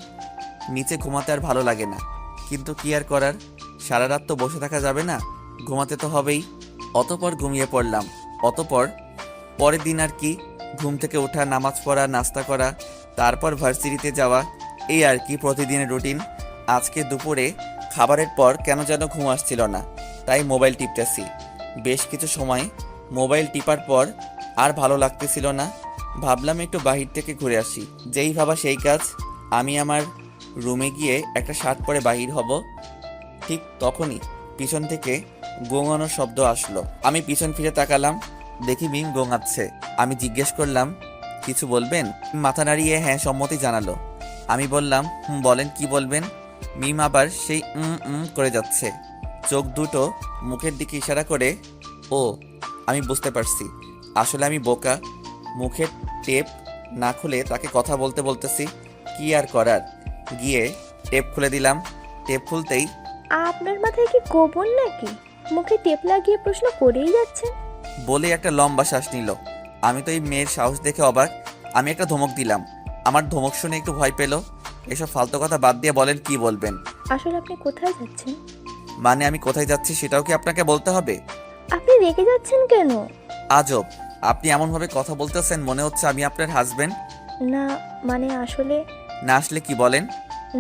Speaker 2: নিচে ঘুমাতে আর ভালো লাগে না, কিন্তু কি আর করার, সারা রাত তো বসে থাকা যাবে না, ঘুমাতে তো হবেই। অতপর ঘুমিয়ে পড়লাম। অতপর পরের দিন আর কি, ঘুম থেকে ওঠা, নামাজ পড়া, নাস্তা করা, তারপর ভার্সিটিতে যাওয়া, এই আর কি প্রতিদিনের রুটিন। আজকে দুপুরে খাবারের পর কেন যেন ঘুম আসছিল না, তাই মোবাইল টিপতেছি। বেশ কিছু সময় মোবাইল টিপার পর আর ভালো লাগতেছিল না। ভাবলাম একটু বাহির থেকে ঘুরে আসি। যেই ভাবা সেই কাজ। আমি আমার রুমে গিয়ে একটা শার্ট পরে বাহির হব, ঠিক তখনই পিছন থেকে গোঙানোর শব্দ আসলো। আমি পিছন ফিরে তাকালাম, দেখি মিম গোঙাচ্ছে। আমি জিজ্ঞেস করলাম কিছু বলবেন? মাথা নাড়িয়ে হ্যাঁ সম্মতি জানালো। আমি বললাম বলেন কি বলবেন। মিম আবার সেই করে যাচ্ছে, চোখ দুটো মুখের দিকে ইশারা করে। ও, আমি বুঝতে পারছি, আসলে আমি বোকা। মুখের টেপ না খুলে তাকে কথা বলতে বলতেছি, কি আর করার। গিয়ে টেপ খুলে দিলাম। টেপ খুলতেই
Speaker 1: আপনার মাথায় কি গোবর নাকি? মুখে টেপ লাগিয়ে প্রশ্ন করেই যাচ্ছেন।
Speaker 2: বলে একটা লম্বা শ্বাস নিল। আমি তো এই মেয়ের সাহস দেখে অবাক। আমি একটা ধমক দিলাম। আমার ধমক শুনে একটু ভয় পেল। এসব ফালতু কথা বাদ দিয়ে বলেন কি বলবেন।
Speaker 1: আসলে আপনি কোথায় যাচ্ছেন?
Speaker 2: মানে আমি কোথায় যাচ্ছি সেটাও কি আপনাকে বলতে হবে?
Speaker 1: আপনি রেগে যাচ্ছেন কেন?
Speaker 2: আজব, আপনি এমনভাবে কথা বলতেছেন মনে হচ্ছে আমি আপনার হাজবেন্ড।
Speaker 1: না মানে আসলে
Speaker 2: না আসলে কি বলেন?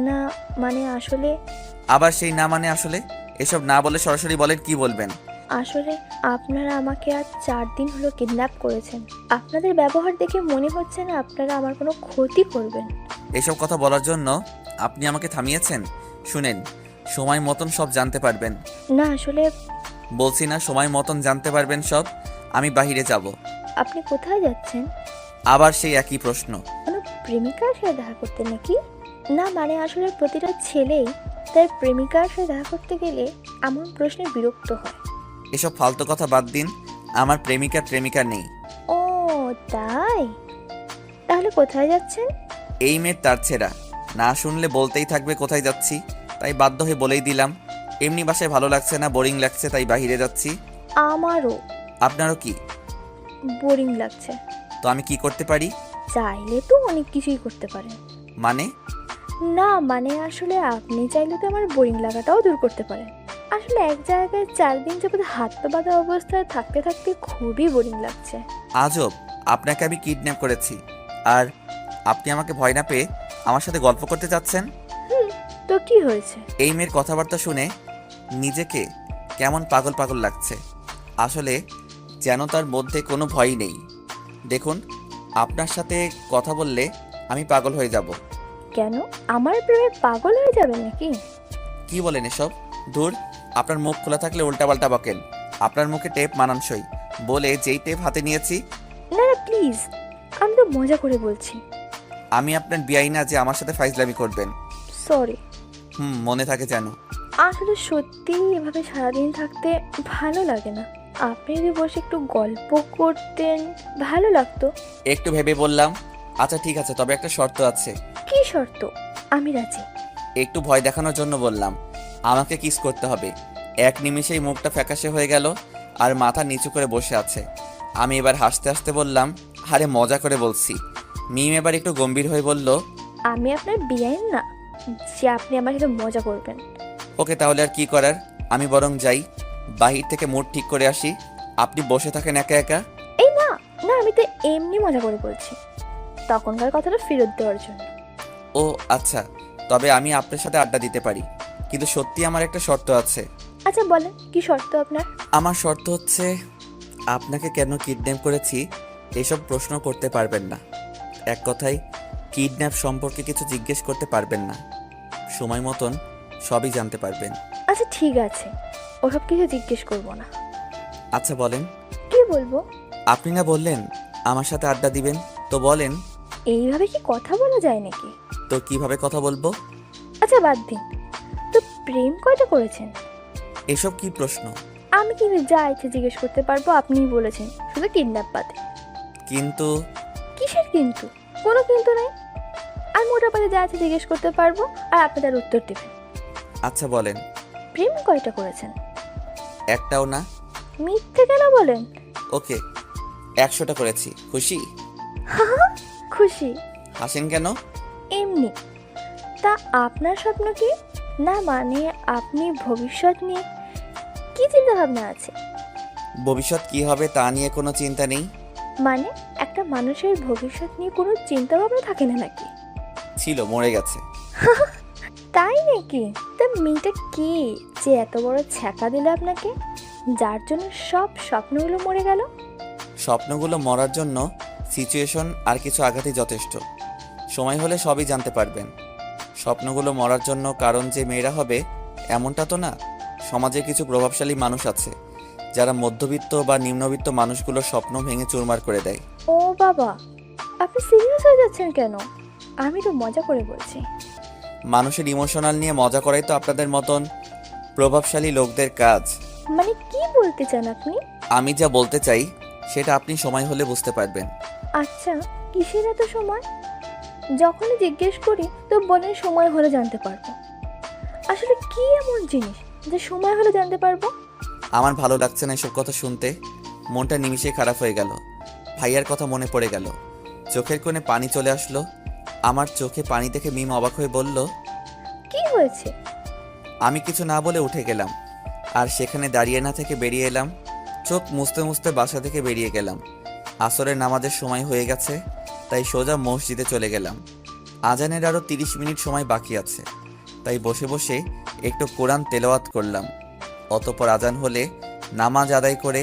Speaker 1: না মানে আসলে
Speaker 2: আবার সেই না মানে আসলে, এসব না বলে সরাসরি বলেন কি বলবেন।
Speaker 1: আসলে আপনারা আমাকে আজ 4 দিন হলো কিডন্যাপ করেছেন। আপনাদের ব্যবহার দেখে মনে হচ্ছে না আপনারা আমার কোনো ক্ষতি করবেন।
Speaker 2: এসব কথা বলার জন্য আপনি আমাকে থামিয়েছেন? শুনেন, সময় মতন সব জানতে পারবেন।
Speaker 1: না আসলে
Speaker 2: বলছি না সময় মতন জানতে পারবেন সব। আমি বাহিরে যাব।
Speaker 1: আপনি কোথায় যাচ্ছেন?
Speaker 2: আবার সেই একই প্রশ্ন।
Speaker 1: কোনো প্রেমিকার সাথে দেখা করতে নাকি? না মানে আসলে প্রতিটা ছেলেই তার প্রেমিকার সাথে দেখা করতে গেলে এমন প্রশ্নে বিরক্ত হয়।
Speaker 2: এসব ফালতু কথা বাদ দিন, আমার প্রেমিকা নেই।
Speaker 1: ও তাই? তাহলে কোথায় যাচ্ছেন?
Speaker 2: এই মেয়ের তার ছেঁড়া, না শুনলে বলতেই থাকবে কোথায় যাচ্ছি, তাই বাধ্য হয়ে বলেই দিলাম। এমনি বাসায় ভালো লাগছে না, বোরিং লাগছে, তাই বাহিরে যাচ্ছি।
Speaker 1: আমারও
Speaker 2: আপনারও কি?
Speaker 1: বোরিং লাগছে।
Speaker 2: তো আমি কি করতে পারি?
Speaker 1: চাইলে তো অনেক কিছুই করতে পারেন।
Speaker 2: মানে?
Speaker 1: না মানে আসলে আপনি চাইলে তো আমার বোরিং লাগাটাও দূর করতে পারেন। আসলে এক জায়গায় 4 দিন যাবত হাত পা বাঁধা অবস্থায় থাকতে থাকতে খুবই বোরিং লাগছে।
Speaker 2: আজব, আপনাকে আমি কিডন্যাপ করেছি, আর আপনি আমাকে ভয় না পেয়ে আমার সাথে গল্প করতে চাচ্ছেন?
Speaker 1: তো কি হয়েছে?
Speaker 2: এই মেয়ের কথাবার্তা শুনে নিজেকে কেমন পাগল পাগল লাগছে। আসলে যেন তার মধ্যে কোনো ভয়ই নেই। দেখুন, আপনার সাথে কথা বললে আমি পাগল হয়ে যাব।
Speaker 1: কেন, আমার প্রেমে পাগল হয়ে যাবেন নাকি?
Speaker 2: কি বলেন এসব? দূর, আপনার মুখ খোলা থাকলে উল্টাপাল্টা বকেন। আপনার মুখে টেপ মানানসই বলে যেই টেপ হাতে নিয়েছি।
Speaker 1: না না প্লিজ, আমি তো মজা করে বলছি।
Speaker 2: আমি আপনার বিয়াই না যে আমার সাথে ফাইজলামি করবেন।
Speaker 1: সরি।
Speaker 2: মনে থাকে যেন।
Speaker 1: আসলে সত্যি এভাবে সারাদিন থাকতে ভালো লাগে না। আপনি যদি বসে একটু গল্প করতেন ভালো লাগতো।
Speaker 2: একটু ভেবে বললাম, আচ্ছা ঠিক আছে, তবে একটা শর্ত আছে।
Speaker 1: কি শর্ত? আমি রাজি।
Speaker 2: একটু ভয় দেখানোর জন্য বললাম, আমাকে কিস করতে হবে। এক নিমিষেই মুখটা ফ্যাকাশে হয়ে গেল আর মাথা নিচু করে বসে আছে। আমি এবার হাসতে হাসতে বললাম, আরে মজা করে বলছি। মিম এবার একটু গম্ভীর হয়ে বলল,
Speaker 1: আমি আপনার বিয়াইন না যে আপনি আমার সাথে মজা করবেন।
Speaker 2: ওকে, তাহলে আর কি করার, আমি বরং যাই, বাহির থেকে মুড ঠিক করে আসি। আপনি বসে থাকেন একা একা।
Speaker 1: এই না না, আমি তো এমনি মজা করে বলছি, তখনকার কথাটা ফেরত দেওয়ার জন্য।
Speaker 2: ও আচ্ছা, তবে আমি আপনার সাথে আড্ডা দিতে পারি, কিন্তু সত্যি আমার একটা শর্ত আছে।
Speaker 1: আচ্ছা বলেন, কি শর্ত আপনার?
Speaker 2: আমার শর্ত হচ্ছে, আপনাকে কেন কিডন্যাপ করেছি এসব প্রশ্ন করতে পারবেন না। এক কথায়, কিডন্যাপ সম্পর্কে কিছু জিজ্ঞেস করতে পারবেন না। সময় মতন সবই জানতে পারবেন।
Speaker 1: আচ্ছা ঠিক আছে, ওসব কিছু জিজ্ঞেস করবো না।
Speaker 2: আচ্ছা বলেন।
Speaker 1: কি বলবো?
Speaker 2: আপনি না বললেন আমার সাথে আড্ডা দিবেন, তো বলেন।
Speaker 1: এইভাবে কি কথা বলা যায় নাকি?
Speaker 2: তো কিভাবে কথা বলবো?
Speaker 1: আচ্ছা বাদ দিন তো, প্রেম কয়টা করেছেন?
Speaker 2: এসব কি প্রশ্ন?
Speaker 1: আমি কিন্তু যা ইচ্ছে জিজ্ঞেস করতে পারবো, আপনিই বলেছেন, শুধু কিডন্যাপ বাদে।
Speaker 2: কিন্তু
Speaker 1: কিসের কিন্তু? কোনো কিন্তু নাই। আমি ওটা পারে যা আছে জিজ্ঞেস করতে পারবো আর আপনি তার উত্তর দেবেন।
Speaker 2: আচ্ছা বলেন।
Speaker 1: প্রেম কয়টা করেছেন?
Speaker 2: একটাও না।
Speaker 1: মিথ্যে কেন বলেন?
Speaker 2: ওকে, 100টা করেছি। খুশি?
Speaker 1: খুশি?
Speaker 2: হাসেন কেন?
Speaker 1: এমনি। তা আপনার স্বপ্ন কি? না মানে আপনি ভবিষ্যৎ নিয়ে কি চিন্তা ভাবনা আছে?
Speaker 2: ভবিষ্যৎ কি হবে তা নিয়ে কোনো চিন্তা নেই।
Speaker 1: মানে একটা মানুষের ভবিষ্যৎ নিয়ে কোনো চিন্তা ভাবনা থাকে না নাকি?
Speaker 2: ছিল, মরে গেছে।
Speaker 1: তাই নাকি? তা মেয়েটা কি যে এত বড় ছ্যাঁকা দিল আপনাকে, যার জন্য সব স্বপ্নগুলো মরে গেল?
Speaker 2: স্বপ্নগুলো মরার জন্য সিচুয়েশন আর কিছু আঘাতই যথেষ্ট। সময় হলে সবই জানতে পারবেন। স্বপ্নগুলো মরার জন্য কারণ যে মেয়েরা হবে এমনটা তো না। সমাজে কিছু প্রভাবশালী মানুষ আছে যারা মধ্যবিত্ত বা নিম্নবিত্ত মানুষগুলোর স্বপ্ন ভেঙে চুরমার করে দেয়।
Speaker 1: ও বাবা, আপনি সিরিয়াস হয়ে যাচ্ছেন কেন? আমি তো মজা করে বলছি।
Speaker 2: মানুষের ইমোশনাল নিয়ে মজা করাই তো আপনাদের মতন প্রভাবশালী লোকদের কাজ।
Speaker 1: মানে কি বলতে চান আপনি?
Speaker 2: আমি যা বলতে চাই সেটা আপনি সময় হলে বুঝতে পারবেন।
Speaker 1: আচ্ছা, কিসের এত সময়? যখনই জিজ্ঞেস করি তো বলেন সময় হলে জানতে পারবো। আসলে কি এমন জিনিস যে সময় হলে জানতে পারবো?
Speaker 2: আমার ভালো লাগছে না এসব কথা শুনতে। মনটা নিমিষে খারাপ হয়ে গেল। ভাইয়ার কথা মনে পড়ে গেল। চোখের কোণে পানি চলে আসলো। আমার চোখে পানি দেখে মিম অবাক হয়ে বলল,
Speaker 1: কি হয়েছে?
Speaker 2: আমি কিছু না বলে উঠে গেলাম আর সেখানে দাঁড়িয়ে না থেকে বেরিয়ে এলাম। চোখ মুছতে মুছতে বাসা থেকে বেরিয়ে গেলাম। আসরের নামাজের সময় হয়ে গেছে, তাই সোজা মসজিদে চলে গেলাম। আজানের আরও 30 মিনিট সময় বাকি আছে, তাই বসে বসে একটু কোরআন তেলাওয়াত করলাম। অতঃপর আজান হলে নামাজ আদায় করে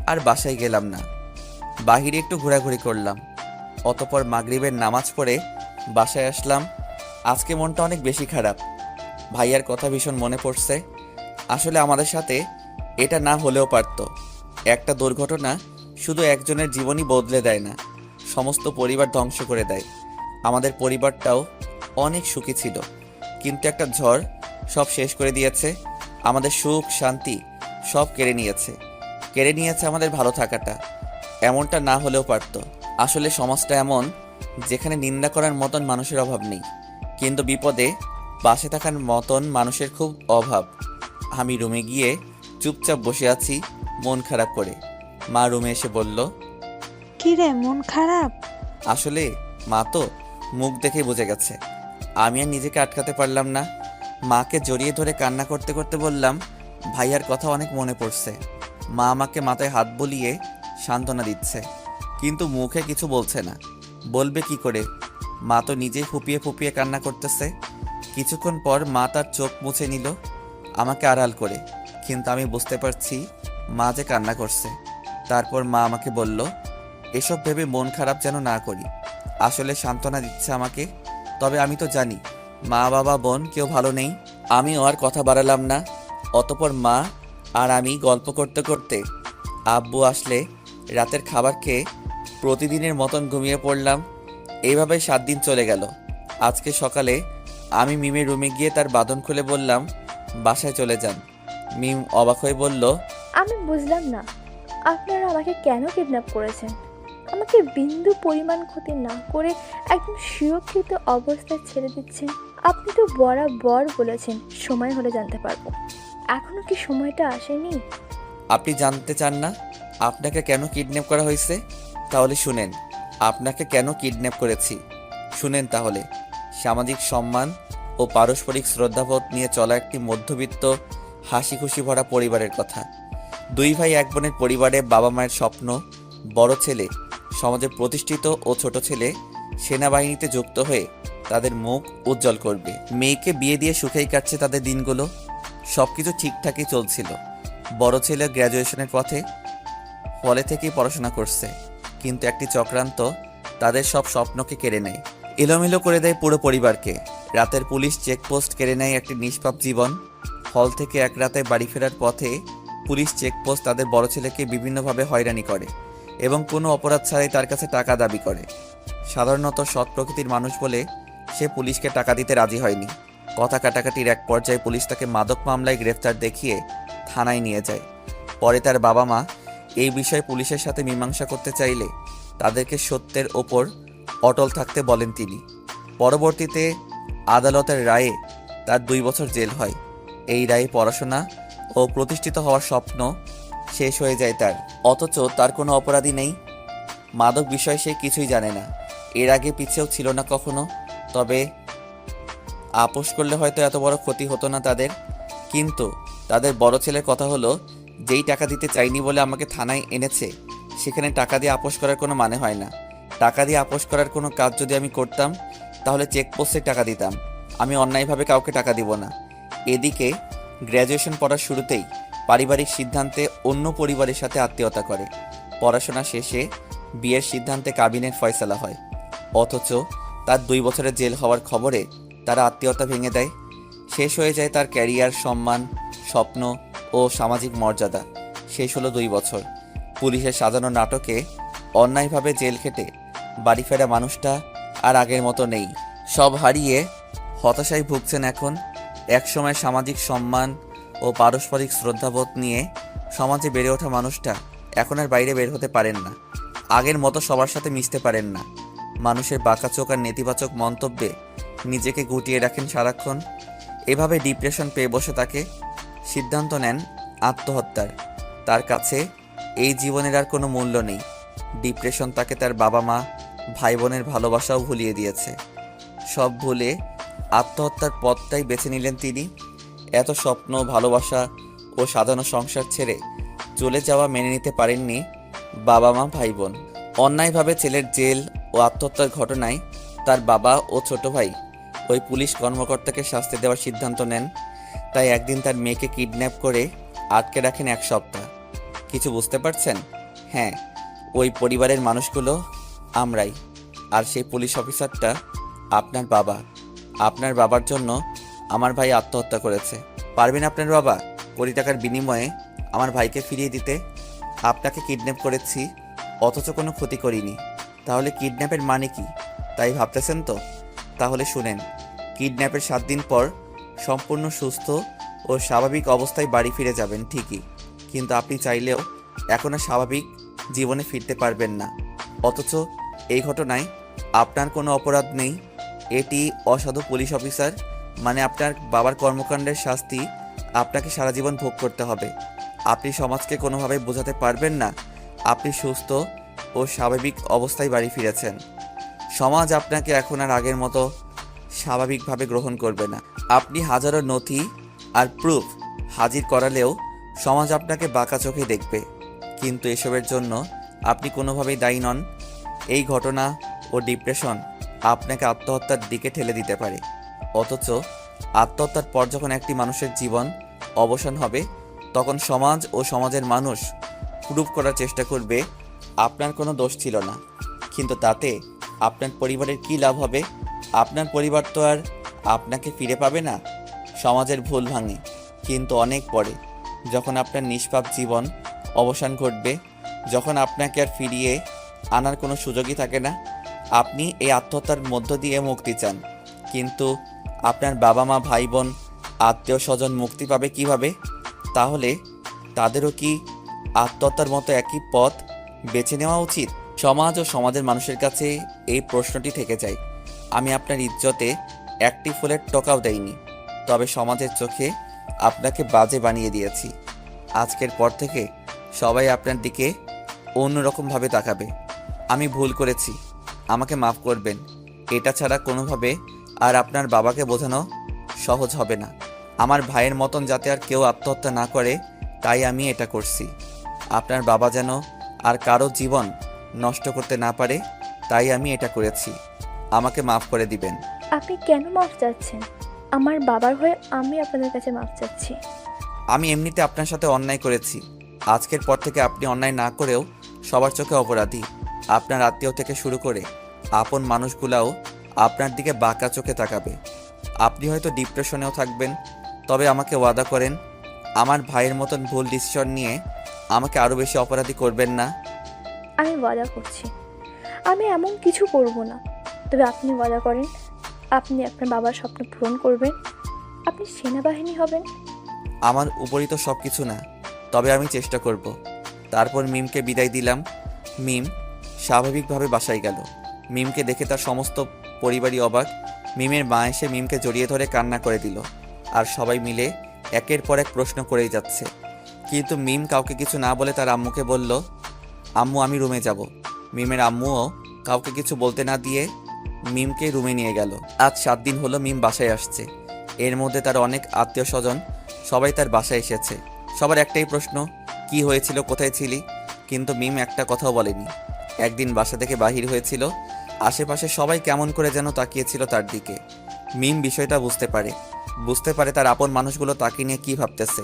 Speaker 2: আর বাসায় গেলাম না, বাহিরে একটু ঘোরাঘুরি করলাম। অতঃপর মাগরিবের নামাজ পড়ে বাসায় আসলাম। আজকে মনটা অনেক বেশি খারাপ। ভাইয়ার কথা ভীষণ মনে পড়ছে। আসলে আমাদের সাথে এটা না হলেও পারতো। একটা দুর্ঘটনা শুধু একজনের জীবনই বদলে দেয় না, সমস্ত পরিবার ধ্বংস করে দেয়। আমাদের পরিবারটাও অনেক সুখী ছিল, কিন্তু একটা ঝড় সব শেষ করে দিয়েছে। আমাদের সুখ শান্তি সব কেড়ে নিয়েছে আমাদের ভালো থাকাটা। এমনটা না হলেও পারতো। আসলে সমাজটা এমন যেখানে নিন্দা করার মতন মানুষের অভাব নেই, কিন্তু বিপদে পাশে থাকার মতন মানুষের খুব অভাব। আমি রুমে গিয়ে চুপচাপ বসে আছি মন খারাপ করে। মা রুমে এসে বলল,
Speaker 3: কি রে, মন খারাপ?
Speaker 2: আসলে মা তো মুখ দেখে বুঝে গেছে। আমি আর নিজেকে আটকাতে পারলাম না। মাকে জড়িয়ে ধরে কান্না করতে করতে বললাম, ভাইয়ার কথা অনেক মনে পড়ছে। মা আমাকে মাথায় হাত বুলিয়ে সান্ত্বনা দিচ্ছে। কিন্তু মুখে কিছু বলছে না। বলবে কি করে? মা তো নিজেই ফুপিয়ে ফুপিয়ে কান্না করতেছে। কিছুক্ষণ পর মা তার চোখ মুছে নিল আমাকে আড়াল করে, কিন্তু আমি বুঝতে পারছি মা যে কান্না করছে। তারপর মা আমাকে বলল, এসব ভেবে মন খারাপ যেন না করি। আসলে সান্ত্বনা দিচ্ছে আমাকে। তবে আমি তো জানি মা বাবা বোন কেউ ভালো নেই। আমিও আর কথা বাড়ালাম না। অতপর মা আর আমি গল্প করতে করতে আব্বু আসলে রাতের খাবার খেয়ে প্রতিদিনের মতন ঘুমিয়ে পড়লাম। এইভাবে 7 দিন চলে গেল। আজকে সকালে আমি মিমের রুমে গিয়ে তার বাঁধন খুলে বললাম, বাসায় চলে যান। মিম অবাক হয়ে বলল,
Speaker 1: আমি বুঝলাম না, আপনারা আমাকে কেন কিডন্যাপ করেছেন? আমাকে বিন্দু পরিমাণ ক্ষতি না করে একদম সুরক্ষিত অবস্থায় ছেড়ে দিচ্ছেন। আপনি তো বরাবর বলেছেন সময় হলে জানতে পারবো। এখনো কি সময়টা আসেনি?
Speaker 2: আপনি জানতে চান না আপনাকে কেন কিডন্যাপ করা হয়েছে? তাহলে শুনেন, আপনাকে কেন কিডন্যাপ করেছি শুনেন তাহলে। সামাজিক সম্মান ও পারস্পরিক শ্রদ্ধাবোধ নিয়ে চলা একটি মধ্যবিত্ত হাসি খুশি ভরা পরিবারের কথা। 2 ভাই 1 বোনের পরিবারে বাবা মায়ের স্বপ্ন, বড় ছেলে সমাজে প্রতিষ্ঠিত ও ছোট ছেলে সেনাবাহিনীতে যুক্ত হয়ে তাদের মুখ উজ্জ্বল করবে। মেয়েকে বিয়ে দিয়ে সুখেই কাটছে তাদের দিনগুলো। সবকিছু ঠিকঠাকই চলছিল। বড় ছেলে গ্র্যাজুয়েশনের পথে, ফলে থেকেই পড়াশোনা করছে। কিন্তু একটি চক্রান্ত তাদের সব স্বপ্নকে কেড়ে নেয়, এলোমেলো করে দেয় পুরো পরিবারকে। রাতের পুলিশ চেকপোস্ট কেড়ে নেয় একটি নিষ্পাপ জীবন। হল থেকে এক রাতে বাড়ি ফেরার পথে পুলিশ চেকপোস্ট তাদের বড় ছেলেকে বিভিন্নভাবে হয়রানি করে এবং কোনো অপরাধ ছাড়াই তার কাছে টাকা দাবি করে। সাধারণত সৎ প্রকৃতির মানুষ বলে সে পুলিশকে টাকা দিতে রাজি হয়নি। কথা কাটাকাটির এক পর্যায়ে পুলিশ তাকে মাদক মামলায় গ্রেফতার দেখিয়ে থানায় নিয়ে যায়। পরে তার বাবা মা এই বিষয়ে পুলিশের সাথে মীমাংসা করতে চাইলে তাদেরকে সত্যের ওপর অটল থাকতে বলেন তিনি। পরবর্তীতে আদালতের রায়ে তার 2 বছর জেল হয়। এই রায়ে পড়াশোনা ও প্রতিষ্ঠিত হওয়ার স্বপ্ন শেষ হয়ে যায় তার। অথচ তার কোনো অপরাধী নেই। মাদক বিষয়ে সে কিছুই জানে না, এর আগে পিছেও ছিল না কখনো। তবে আপোষ করলে হয়তো এত বড় ক্ষতি হতো না তাদের। কিন্তু তাদের বড় ছেলের কথা হলো, যেই টাকা দিতে চাইনি বলে আমাকে থানায় এনেছে, সেখানে টাকা দিয়ে আপোষ করার কোনো মানে হয় না। টাকা দিয়ে আপোষ করার কোনো কাজ যদি আমি করতাম তাহলে চেকপোস্টে টাকা দিতাম। আমি অন্যায়ভাবে কাউকে টাকা দিব না। এদিকে গ্র্যাজুয়েশন পড়ার শুরুতেই পারিবারিক সিদ্ধান্তে অন্য পরিবারের সাথে আত্মীয়তা করে। পড়াশোনা শেষে বিয়ের সিদ্ধান্তে কাবিনের ফয়সালা হয়। অথচ তার 2 বছরের জেল হওয়ার খবরে তারা আত্মীয়তা ভেঙে দেয়। শেষ হয়ে যায় তার ক্যারিয়ার, সম্মান, স্বপ্ন ও সামাজিক মর্যাদা। শেষ হলো 2 বছর। পুলিশের সাজানো নাটকে অন্যায়ভাবে জেল খেটে বাড়ি ফেরা মানুষটা আর আগের মতো নেই। সব হারিয়ে হতাশায় ভুগছেন এখন। একসময় সামাজিক সম্মান ও পারস্পরিক শ্রদ্ধাবোধ নিয়ে সমাজে বেড়ে ওঠা মানুষটা এখন আর বাইরে বের হতে পারেন না। আগের মতো সবার সাথে মিশতে পারেন না। মানুষের বাঁকাচোখ আর নেতিবাচক মন্তব্যে নিজেকে গুটিয়ে রাখেন সারাক্ষণ। এভাবে ডিপ্রেশন পেয়ে বসে তাকে সিদ্ধান্ত নেন আত্মহত্যার। তার কাছে এই জীবনের আর কোনো মূল্য নেই। ডিপ্রেশন তাকে তার বাবা মা, ভাই বোনের ভালোবাসাও ভুলিয়ে দিয়েছে। সব ভুলে আত্মহত্যার পথটাই বেছে নিলেন তিনি। এত স্বপ্ন, ভালোবাসা ও সাজানো সংসার ছেড়ে চলে যাওয়া মেনে নিতে পারেননি বাবা মা, ভাই বোন। অন্যায়ভাবে ছেলের জেল ও আত্মহত্যার ঘটনায় তার বাবা ও ছোট ভাই ওই পুলিশ কর্মকর্তাকে শাস্তি দেওয়ার সিদ্ধান্ত নেন। তাই একদিন তার মেয়েকে কিডন্যাপ করে আটকে রাখেন 1 সপ্তাহ। কিছু বুঝতে পারছেন? হ্যাঁ, ওই পরিবারের মানুষগুলো আমরাই। আর সেই পুলিশ অফিসারটা আপনার বাবা। আপনার বাবার জন্য আমার ভাই আত্মহত্যা করেছে। পারবেন আপনার বাবা কোটি টাকার বিনিময়ে আমার ভাইকে ফিরিয়ে দিতে? আপনাকে কিডন্যাপ করেছি অথচ কোনো ক্ষতি করিনি। তাহলে কিডন্যাপের মানে কি তাই ভাবতেছেন তো? তাহলে শুনেন, কিডন্যাপের 7 দিন পর সম্পূর্ণ সুস্থ ও স্বাভাবিক অবস্থায় বাড়ি ফিরে যাবেন ঠিকই, কিন্তু আপনি চাইলেও এখন আর স্বাভাবিক জীবনে ফিরতে পারবেন না। অথচ এই ঘটনায় আপনার কোনো অপরাধ নেই। এটি অসাধু পুলিশ অফিসার, মানে আপনার বাবার কর্মকাণ্ডের শাস্তি আপনাকে সারা জীবন ভোগ করতে হবে। আপনি সমাজকে কোনোভাবে বোঝাতে পারবেন না আপনি সুস্থ ও স্বাভাবিক অবস্থায় বাড়ি ফিরেছেন। সমাজ আপনাকে এখন আর আগের মতো স্বাভাবিকভাবে গ্রহণ করবে না। আপনি হাজারো নথি আর প্রুফ হাজির করালেও সমাজ আপনাকে বাঁকা চোখে দেখবে। কিন্তু এসবের জন্য আপনি কোনোভাবেই দায়ী নন। এই ঘটনা ও ডিপ্রেশন আপনাকে আত্মহত্যার দিকে ঠেলে দিতে পারে। অথচ আত্মহত্যার পর যখন একটি মানুষের জীবন অবসান হবে, তখন সমাজ ও সমাজের মানুষ প্রুভ করার চেষ্টা করবে আপনার কোনো দোষ ছিল না। কিন্তু তাতে আপনার পরিবারের কী লাভ হবে? আপনার পরিবার তো আর আপনাকে ফিরে পাবে না। সমাজের ভুল ভাঙে, কিন্তু অনেক পরে, যখন আপনার নিষ্পাপ জীবন অবসান ঘটবে, যখন আপনাকে আর ফিরিয়ে আনার কোনো সুযোগই থাকে না। আপনি এই আত্মহত্যার মধ্য দিয়ে মুক্তি চান, কিন্তু আপনার বাবা মা, ভাই বোন, আত্মীয় স্বজন মুক্তি পাবে কিভাবে? তাহলে তাদেরও কি আত্মহত্যার মতো একই পথ বেছে নেওয়া উচিত? সমাজ ও সমাজের মানুষের কাছে এই প্রশ্নটি থেকে যায়। আমি আপনার ইজ্জতে একটি ফুলের টোকাও দেইনি, তবে সমাজের চোখে আপনাকে বাজে বানিয়ে দিয়েছি। আজকের পর থেকে সবাই আপনার দিকে অন্যরকমভাবে তাকাবে। আমি ভুল করেছি, আমাকে মাফ করবেন। এটা ছাড়া কোনোভাবে আর আপনার বাবাকে বোঝানো সহজ হবে না। আমার ভাইয়ের মতন যাতে আর কেউ আত্মহত্যা না করে, তাই আমি এটা করছি। আপনার বাবা যেন আর কারো জীবন নষ্ট করতে না পারে, তাই আমি এটা করেছি। আমাকে মাফ করে দিবেন।
Speaker 1: আপনি কেন মাফ চাচ্ছেন? আমার বাবার হয়ে আমি আপনাদের কাছে মাফ চাচ্ছি।
Speaker 2: আমি এমনিতে আপনার সাথে অন্যায় করেছি। আজকের পর থেকে আপনি অন্যায় না করেও সবার চোখে অপরাধী। আপনার আত্মীয় থেকে শুরু করে আপন মানুষগুলাও আপনার দিকে বাঁকা চোখে তাকাবে। আপনি হয়তো ডিপ্রেশনেও থাকবেন, তবে আমাকে ওয়াদা করেন আমার ভাইয়ের মতন ভুল ডিসিশন নিয়ে আমাকে আরও বেশি অপরাধী করবেন না।
Speaker 1: আমি ওয়াদা করছি আমি এমন কিছু করব না। তবে আপনি ওয়াদা করেন আপনি আপনার বাবার স্বপ্ন পূরণ করবেন, আপনি সেনাবাহিনী হবেন।
Speaker 2: আমার উপরই তো সব কিছু না, তবে আমি চেষ্টা করব। তারপর মিমকে বিদায় দিলাম। মিম স্বাভাবিকভাবে বাসায় গেল। মিমকে দেখে তার সমস্ত পরিবারই অবাক। মিমের মা এসে মিমকে জড়িয়ে ধরে কান্না করে দিল, আর সবাই মিলে একের পর এক প্রশ্ন করেই যাচ্ছে। কিন্তু মিম কাউকে কিছু না বলে তার আম্মুকে বলল, আম্মু আমি রুমে যাব। মিমের আম্মুও কাউকে কিছু বলতে না দিয়ে মিমকে রুমে নিয়ে গেল। আজ 7 দিন হলো মিম বাসায় আসছে। এর মধ্যে তার অনেক আত্মীয় স্বজন সবাই তার বাসায় এসেছে। সবার একটাই প্রশ্ন, কি হয়েছিল, কোথায় ছিলি? কিন্তু মিম একটা কথাও বলেনি। একদিন বাসা থেকে বাহির হয়েছিল, আশেপাশে সবাই কেমন করে যেন তাকিয়েছিল তার দিকে। মিম বিষয়টা বুঝতে পারে তার আপন মানুষগুলো তাকে নিয়ে কী ভাবতেছে।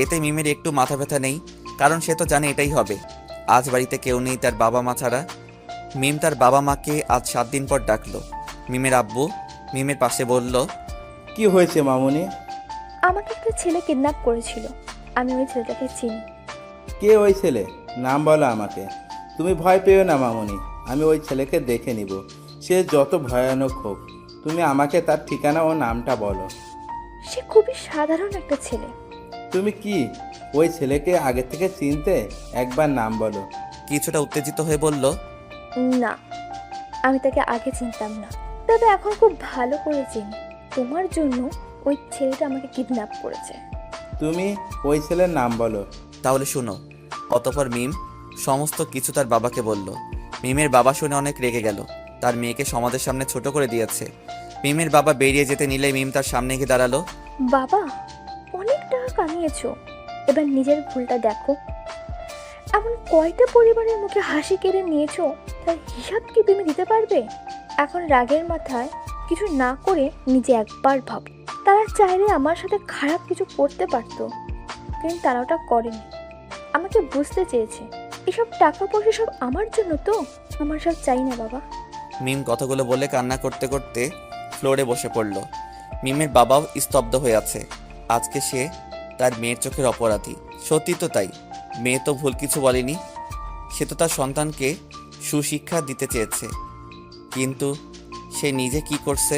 Speaker 2: এতে মিমের একটু মাথা ব্যথা নেই, কারণ সে তো জানে এটাই হবে। আজ বাড়িতে কেউ নেই তার বাবা মা ছাড়া। মিম তার বাবা মাকে আজ 7 দিন পর ডাকলো। মিমের আব্বু মিমের পাশে বলল,
Speaker 6: কি হয়েছে মামুনি?
Speaker 1: আমাকে একটা ছেলে কিডন্যাপ করেছিল, আমি ওই ছেলেটাকে চিনি।
Speaker 6: কে ওই ছেলে? নাম বলো আমাকে। তুমি ভয় পেও না মামুনি, আমি ওই ছেলেকে দেখে নিব। সে যত ভয়ানক হোক, তুমি আমাকে তার ঠিকানা ও নামটা বলো।
Speaker 1: সে খুবই সাধারণ একটা ছেলে।
Speaker 6: তুমি কি ওই ছেলেকে আগে থেকে চিনতে? একবার নাম বলো।
Speaker 2: কিছুটা উত্তেজিত হয়ে বলল,
Speaker 1: না, আমি তাকে আগে চিনতাম না, তবে এখন খুব ভালো করে চিনি। তোমার জন্য ওই ছেলেটা আমাকে কিডন্যাপ করেছে।
Speaker 6: তুমি ওই ছেলের নাম বলো।
Speaker 2: তাহলে শুনো। অতঃপর মিম সমস্ত কিছু তার বাবাকে বলল। মিমের বাবা শুনে অনেক রেগে গেল। তার মেয়েকে সমাজের সামনে ছোট করে দিয়েছে। মিমের বাবা বেরিয়ে যেতে নিলে মিম তার সামনে গিয়ে দাঁড়ালো।
Speaker 1: বাবা, অনেক টাকা কামিয়েছো, এবার নিজের ভুলটা দেখো। এমন কয়টা পরিবারের মুখে হাসি কেড়ে নিয়েছো, তার হিসাব কি তুমি দিতে পারবে? এখন রাগের মাথায় কিছু না করে নিজে একবার ভাবো। তারা চাইলে আমার সাথে খারাপ কিছু করতে পারতো, কিন্তু তারা ওটা করেনি। আমাকে বুঝতে চেয়েছে এসব টাকা পয়সা সব আমার জন্য, তো আমার সব চাই না বাবা।
Speaker 2: মিম কথাগুলো বলে কান্না করতে করতে ফ্লোরে বসে পড়ল। মিমের বাবাও স্তব্ধ হয়ে আছে। আজকে সে তার মেয়ের চোখের অপরাধী। সত্যি তো তাই, মেয়ে তো ভুল কিছু বলেনি। সে তো তার সন্তানকে সুশিক্ষা দিতে চেয়েছে, কিন্তু সে নিজে কি করছে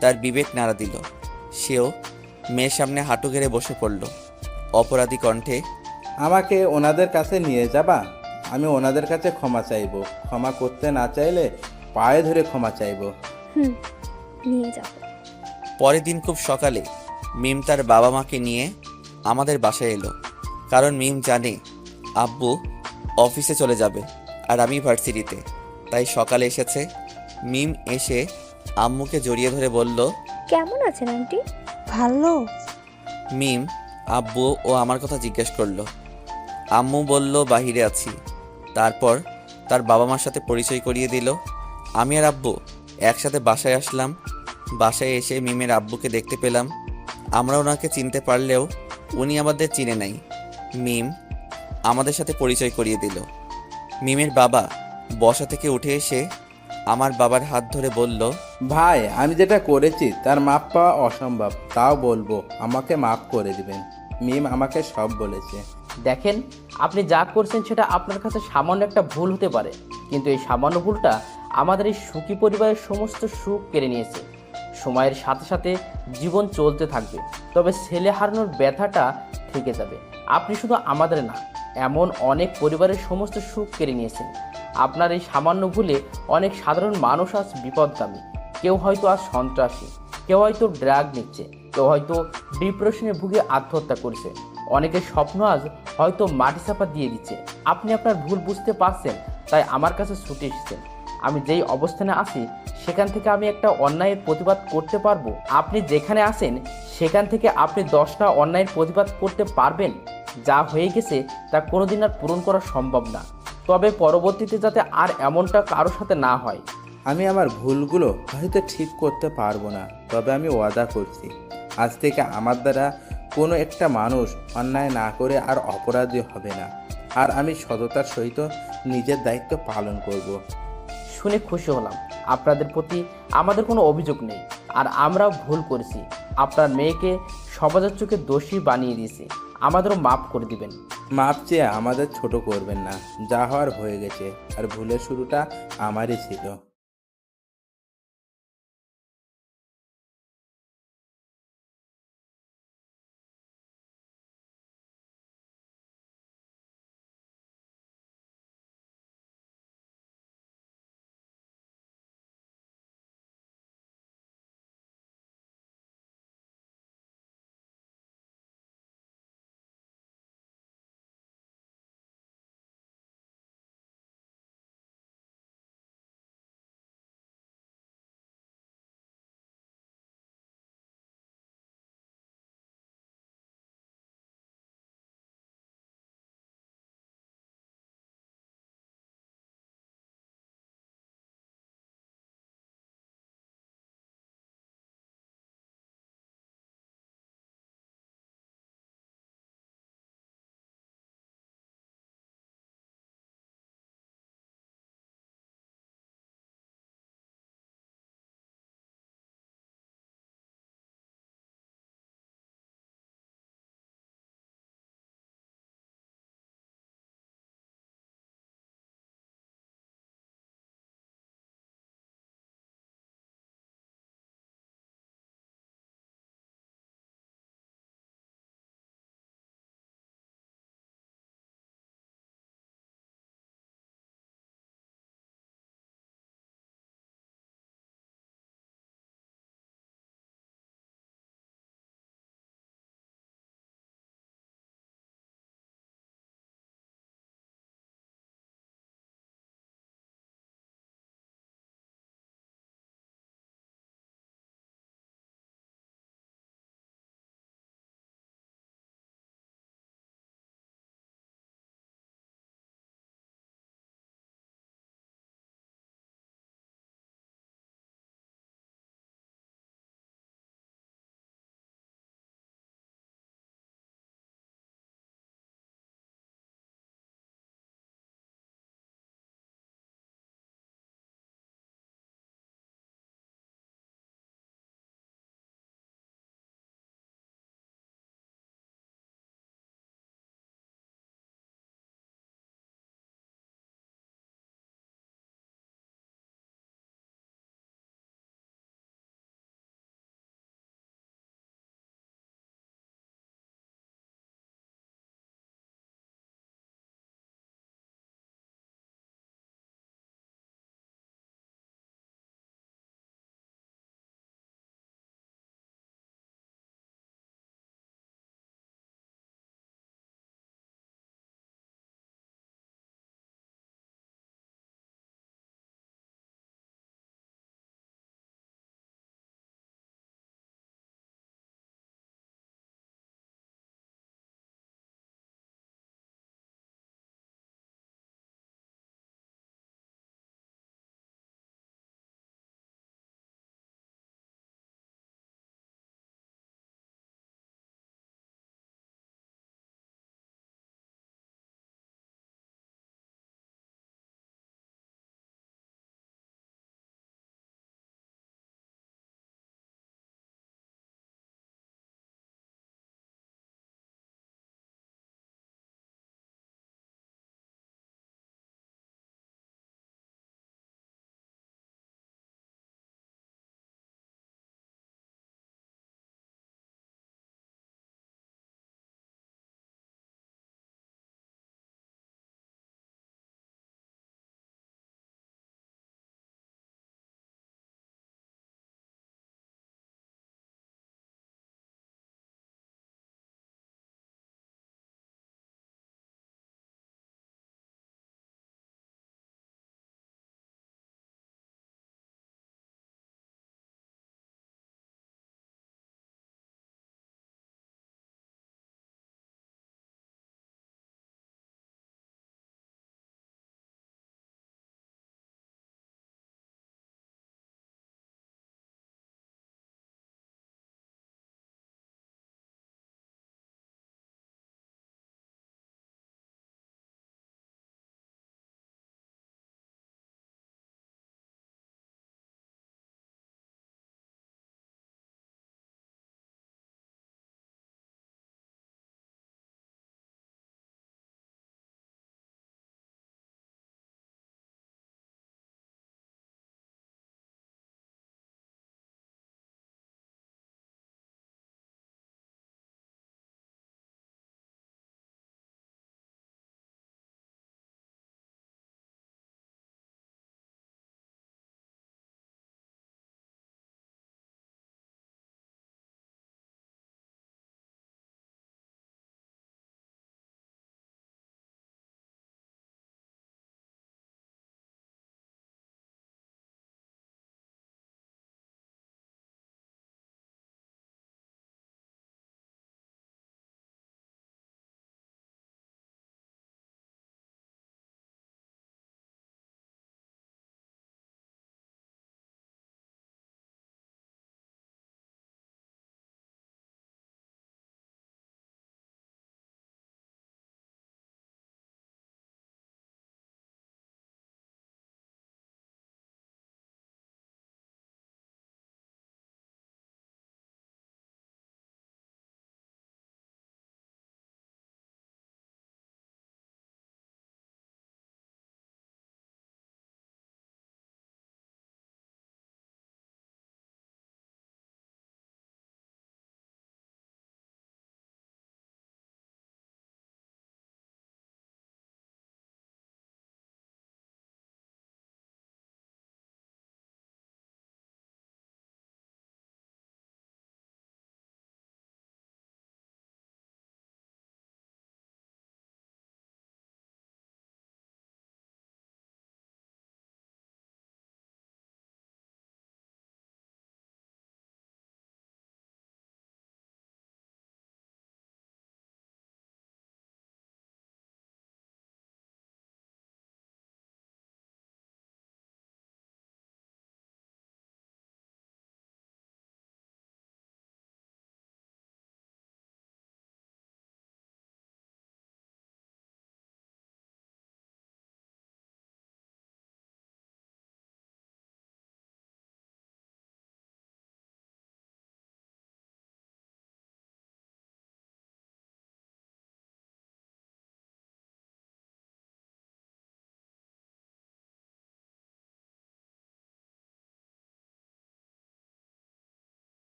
Speaker 2: তার বিবেক নাড়া দিল। সেও মেয়ের সামনে হাঁটু গেড়ে বসে পড়ল অপরাধী কণ্ঠে।
Speaker 6: আমাকে ওনাদের কাছে নিয়ে যাবা? আমি ওনাদের কাছে ক্ষমা চাইবো। ক্ষমা করতে না চাইলে পায়ে ধরে ক্ষমা চাইবো।
Speaker 1: নিয়ে যাও।
Speaker 2: পরের দিন খুব সকালে মিম তার বাবা মাকে নিয়ে আমাদের বাসায় এলো, কারণ মিম জানে আব্বু অফিসে চলে যাবে আর আমি ভার্সিটিতে, তাই সকালে এসেছে। মিম এসে আম্মুকে জড়িয়ে ধরে বলল,
Speaker 1: কেমন আছেন আন্টি?
Speaker 3: ভালো।
Speaker 2: মিম আব্বু ও আমার কথা জিজ্ঞেস করলো। আম্মু বলল, বাহিরে আছি। তারপর তার বাবা মার সাথে পরিচয় করিয়ে দিল। আমি আর আব্বু একসাথে বাসায় আসলাম। বাসায় এসে মিমের আব্বুকে দেখতে পেলাম। আমরা ওনাকে চিনতে পারলেও উনি আমাদের চিনে নাই। মিম আমাদের সাথে পরিচয় করিয়ে দিল। মিমের বাবা বসা থেকে উঠে এসে আমার বাবার হাত ধরে বলল,
Speaker 6: ভাই আমি যেটা করেছি তার মাপ পাওয়া অসম্ভব, তাও বলবো আমাকে মাফ করে দিবেন। মিম আমাকে সব বলেছে।
Speaker 5: দেখেন, আপনি যা করছেন সেটা আপনার কাছে সামান্য একটা ভুল হতে পারে, কিন্তু এই সামান্য ভুলটা আমাদের এই সুখী পরিবারের সমস্ত সুখ কেড়ে নিয়েছে। সময়ের সাথে সাথে জীবন চলতে থাকবে, তবে ছেলে হারানোর ব্যথাটা থেকে যাবে। আপনি শুধু আমাদের না, এমন অনেক পরিবারের সমস্ত সুখ কেড়ে নিয়েছেন। আপনার এই সামান্য ভুলে অনেক সাধারণ মানুষ আজ বিপদগামী। কেউ হয়তো আজ সন্ত্রাসী, কেউ হয়তো ড্রাগ নিচ্ছে, কেউ হয়তো ডিপ্রেশনে ভুগে আত্মহত্যা করছে, অনেকের স্বপ্ন আজ হয়তো মাটি চাপা দিয়ে দিচ্ছে। আপনি আপনার ভুল বুঝতে পারছেন, তাই আমার কাছে ছুটে এসেছেন। আমি যেই অবস্থানে আছি সেখান থেকে আমি একটা অন্যায়ের প্রতিবাদ করতে পারবো। আপনি যেখানে আছেন সেখান থেকে আপনি 10টা অন্যায়ের প্রতিবাদ করতে পারবেন। যা হয়ে গেছে তা কোনোদিন আর পূরণ করা সম্ভব না, তবে পরবর্তীতে যাতে আর এমনটা কারোর সাথে না হয়।
Speaker 6: আমি আমার ভুলগুলো হয়তো ঠিক করতে পারবো না, তবে আমি ওয়াদা করছি আজ থেকে আমার দ্বারা কোনো একটা মানুষ অন্যায় না করে আর অপরাধী হবে না। আর আমি সততার সহিত নিজের দায়িত্ব পালন করব।
Speaker 5: শুনে খুশি হলাম। আপনাদের প্রতি আমাদের কোনো অভিযোগ নেই, আর আমরাও ভুল করেছি। আপনার মেয়েকে সমাজের চোখে দোষী বানিয়ে দিয়েছি, আমাদেরও মাফ করে দিবেন।
Speaker 6: মাপ চেয়ে আমাদের ছোট করবেন না, যা হওয়ার হয়ে গেছে, আর ভুলের শুরুটা আমারই ছিল।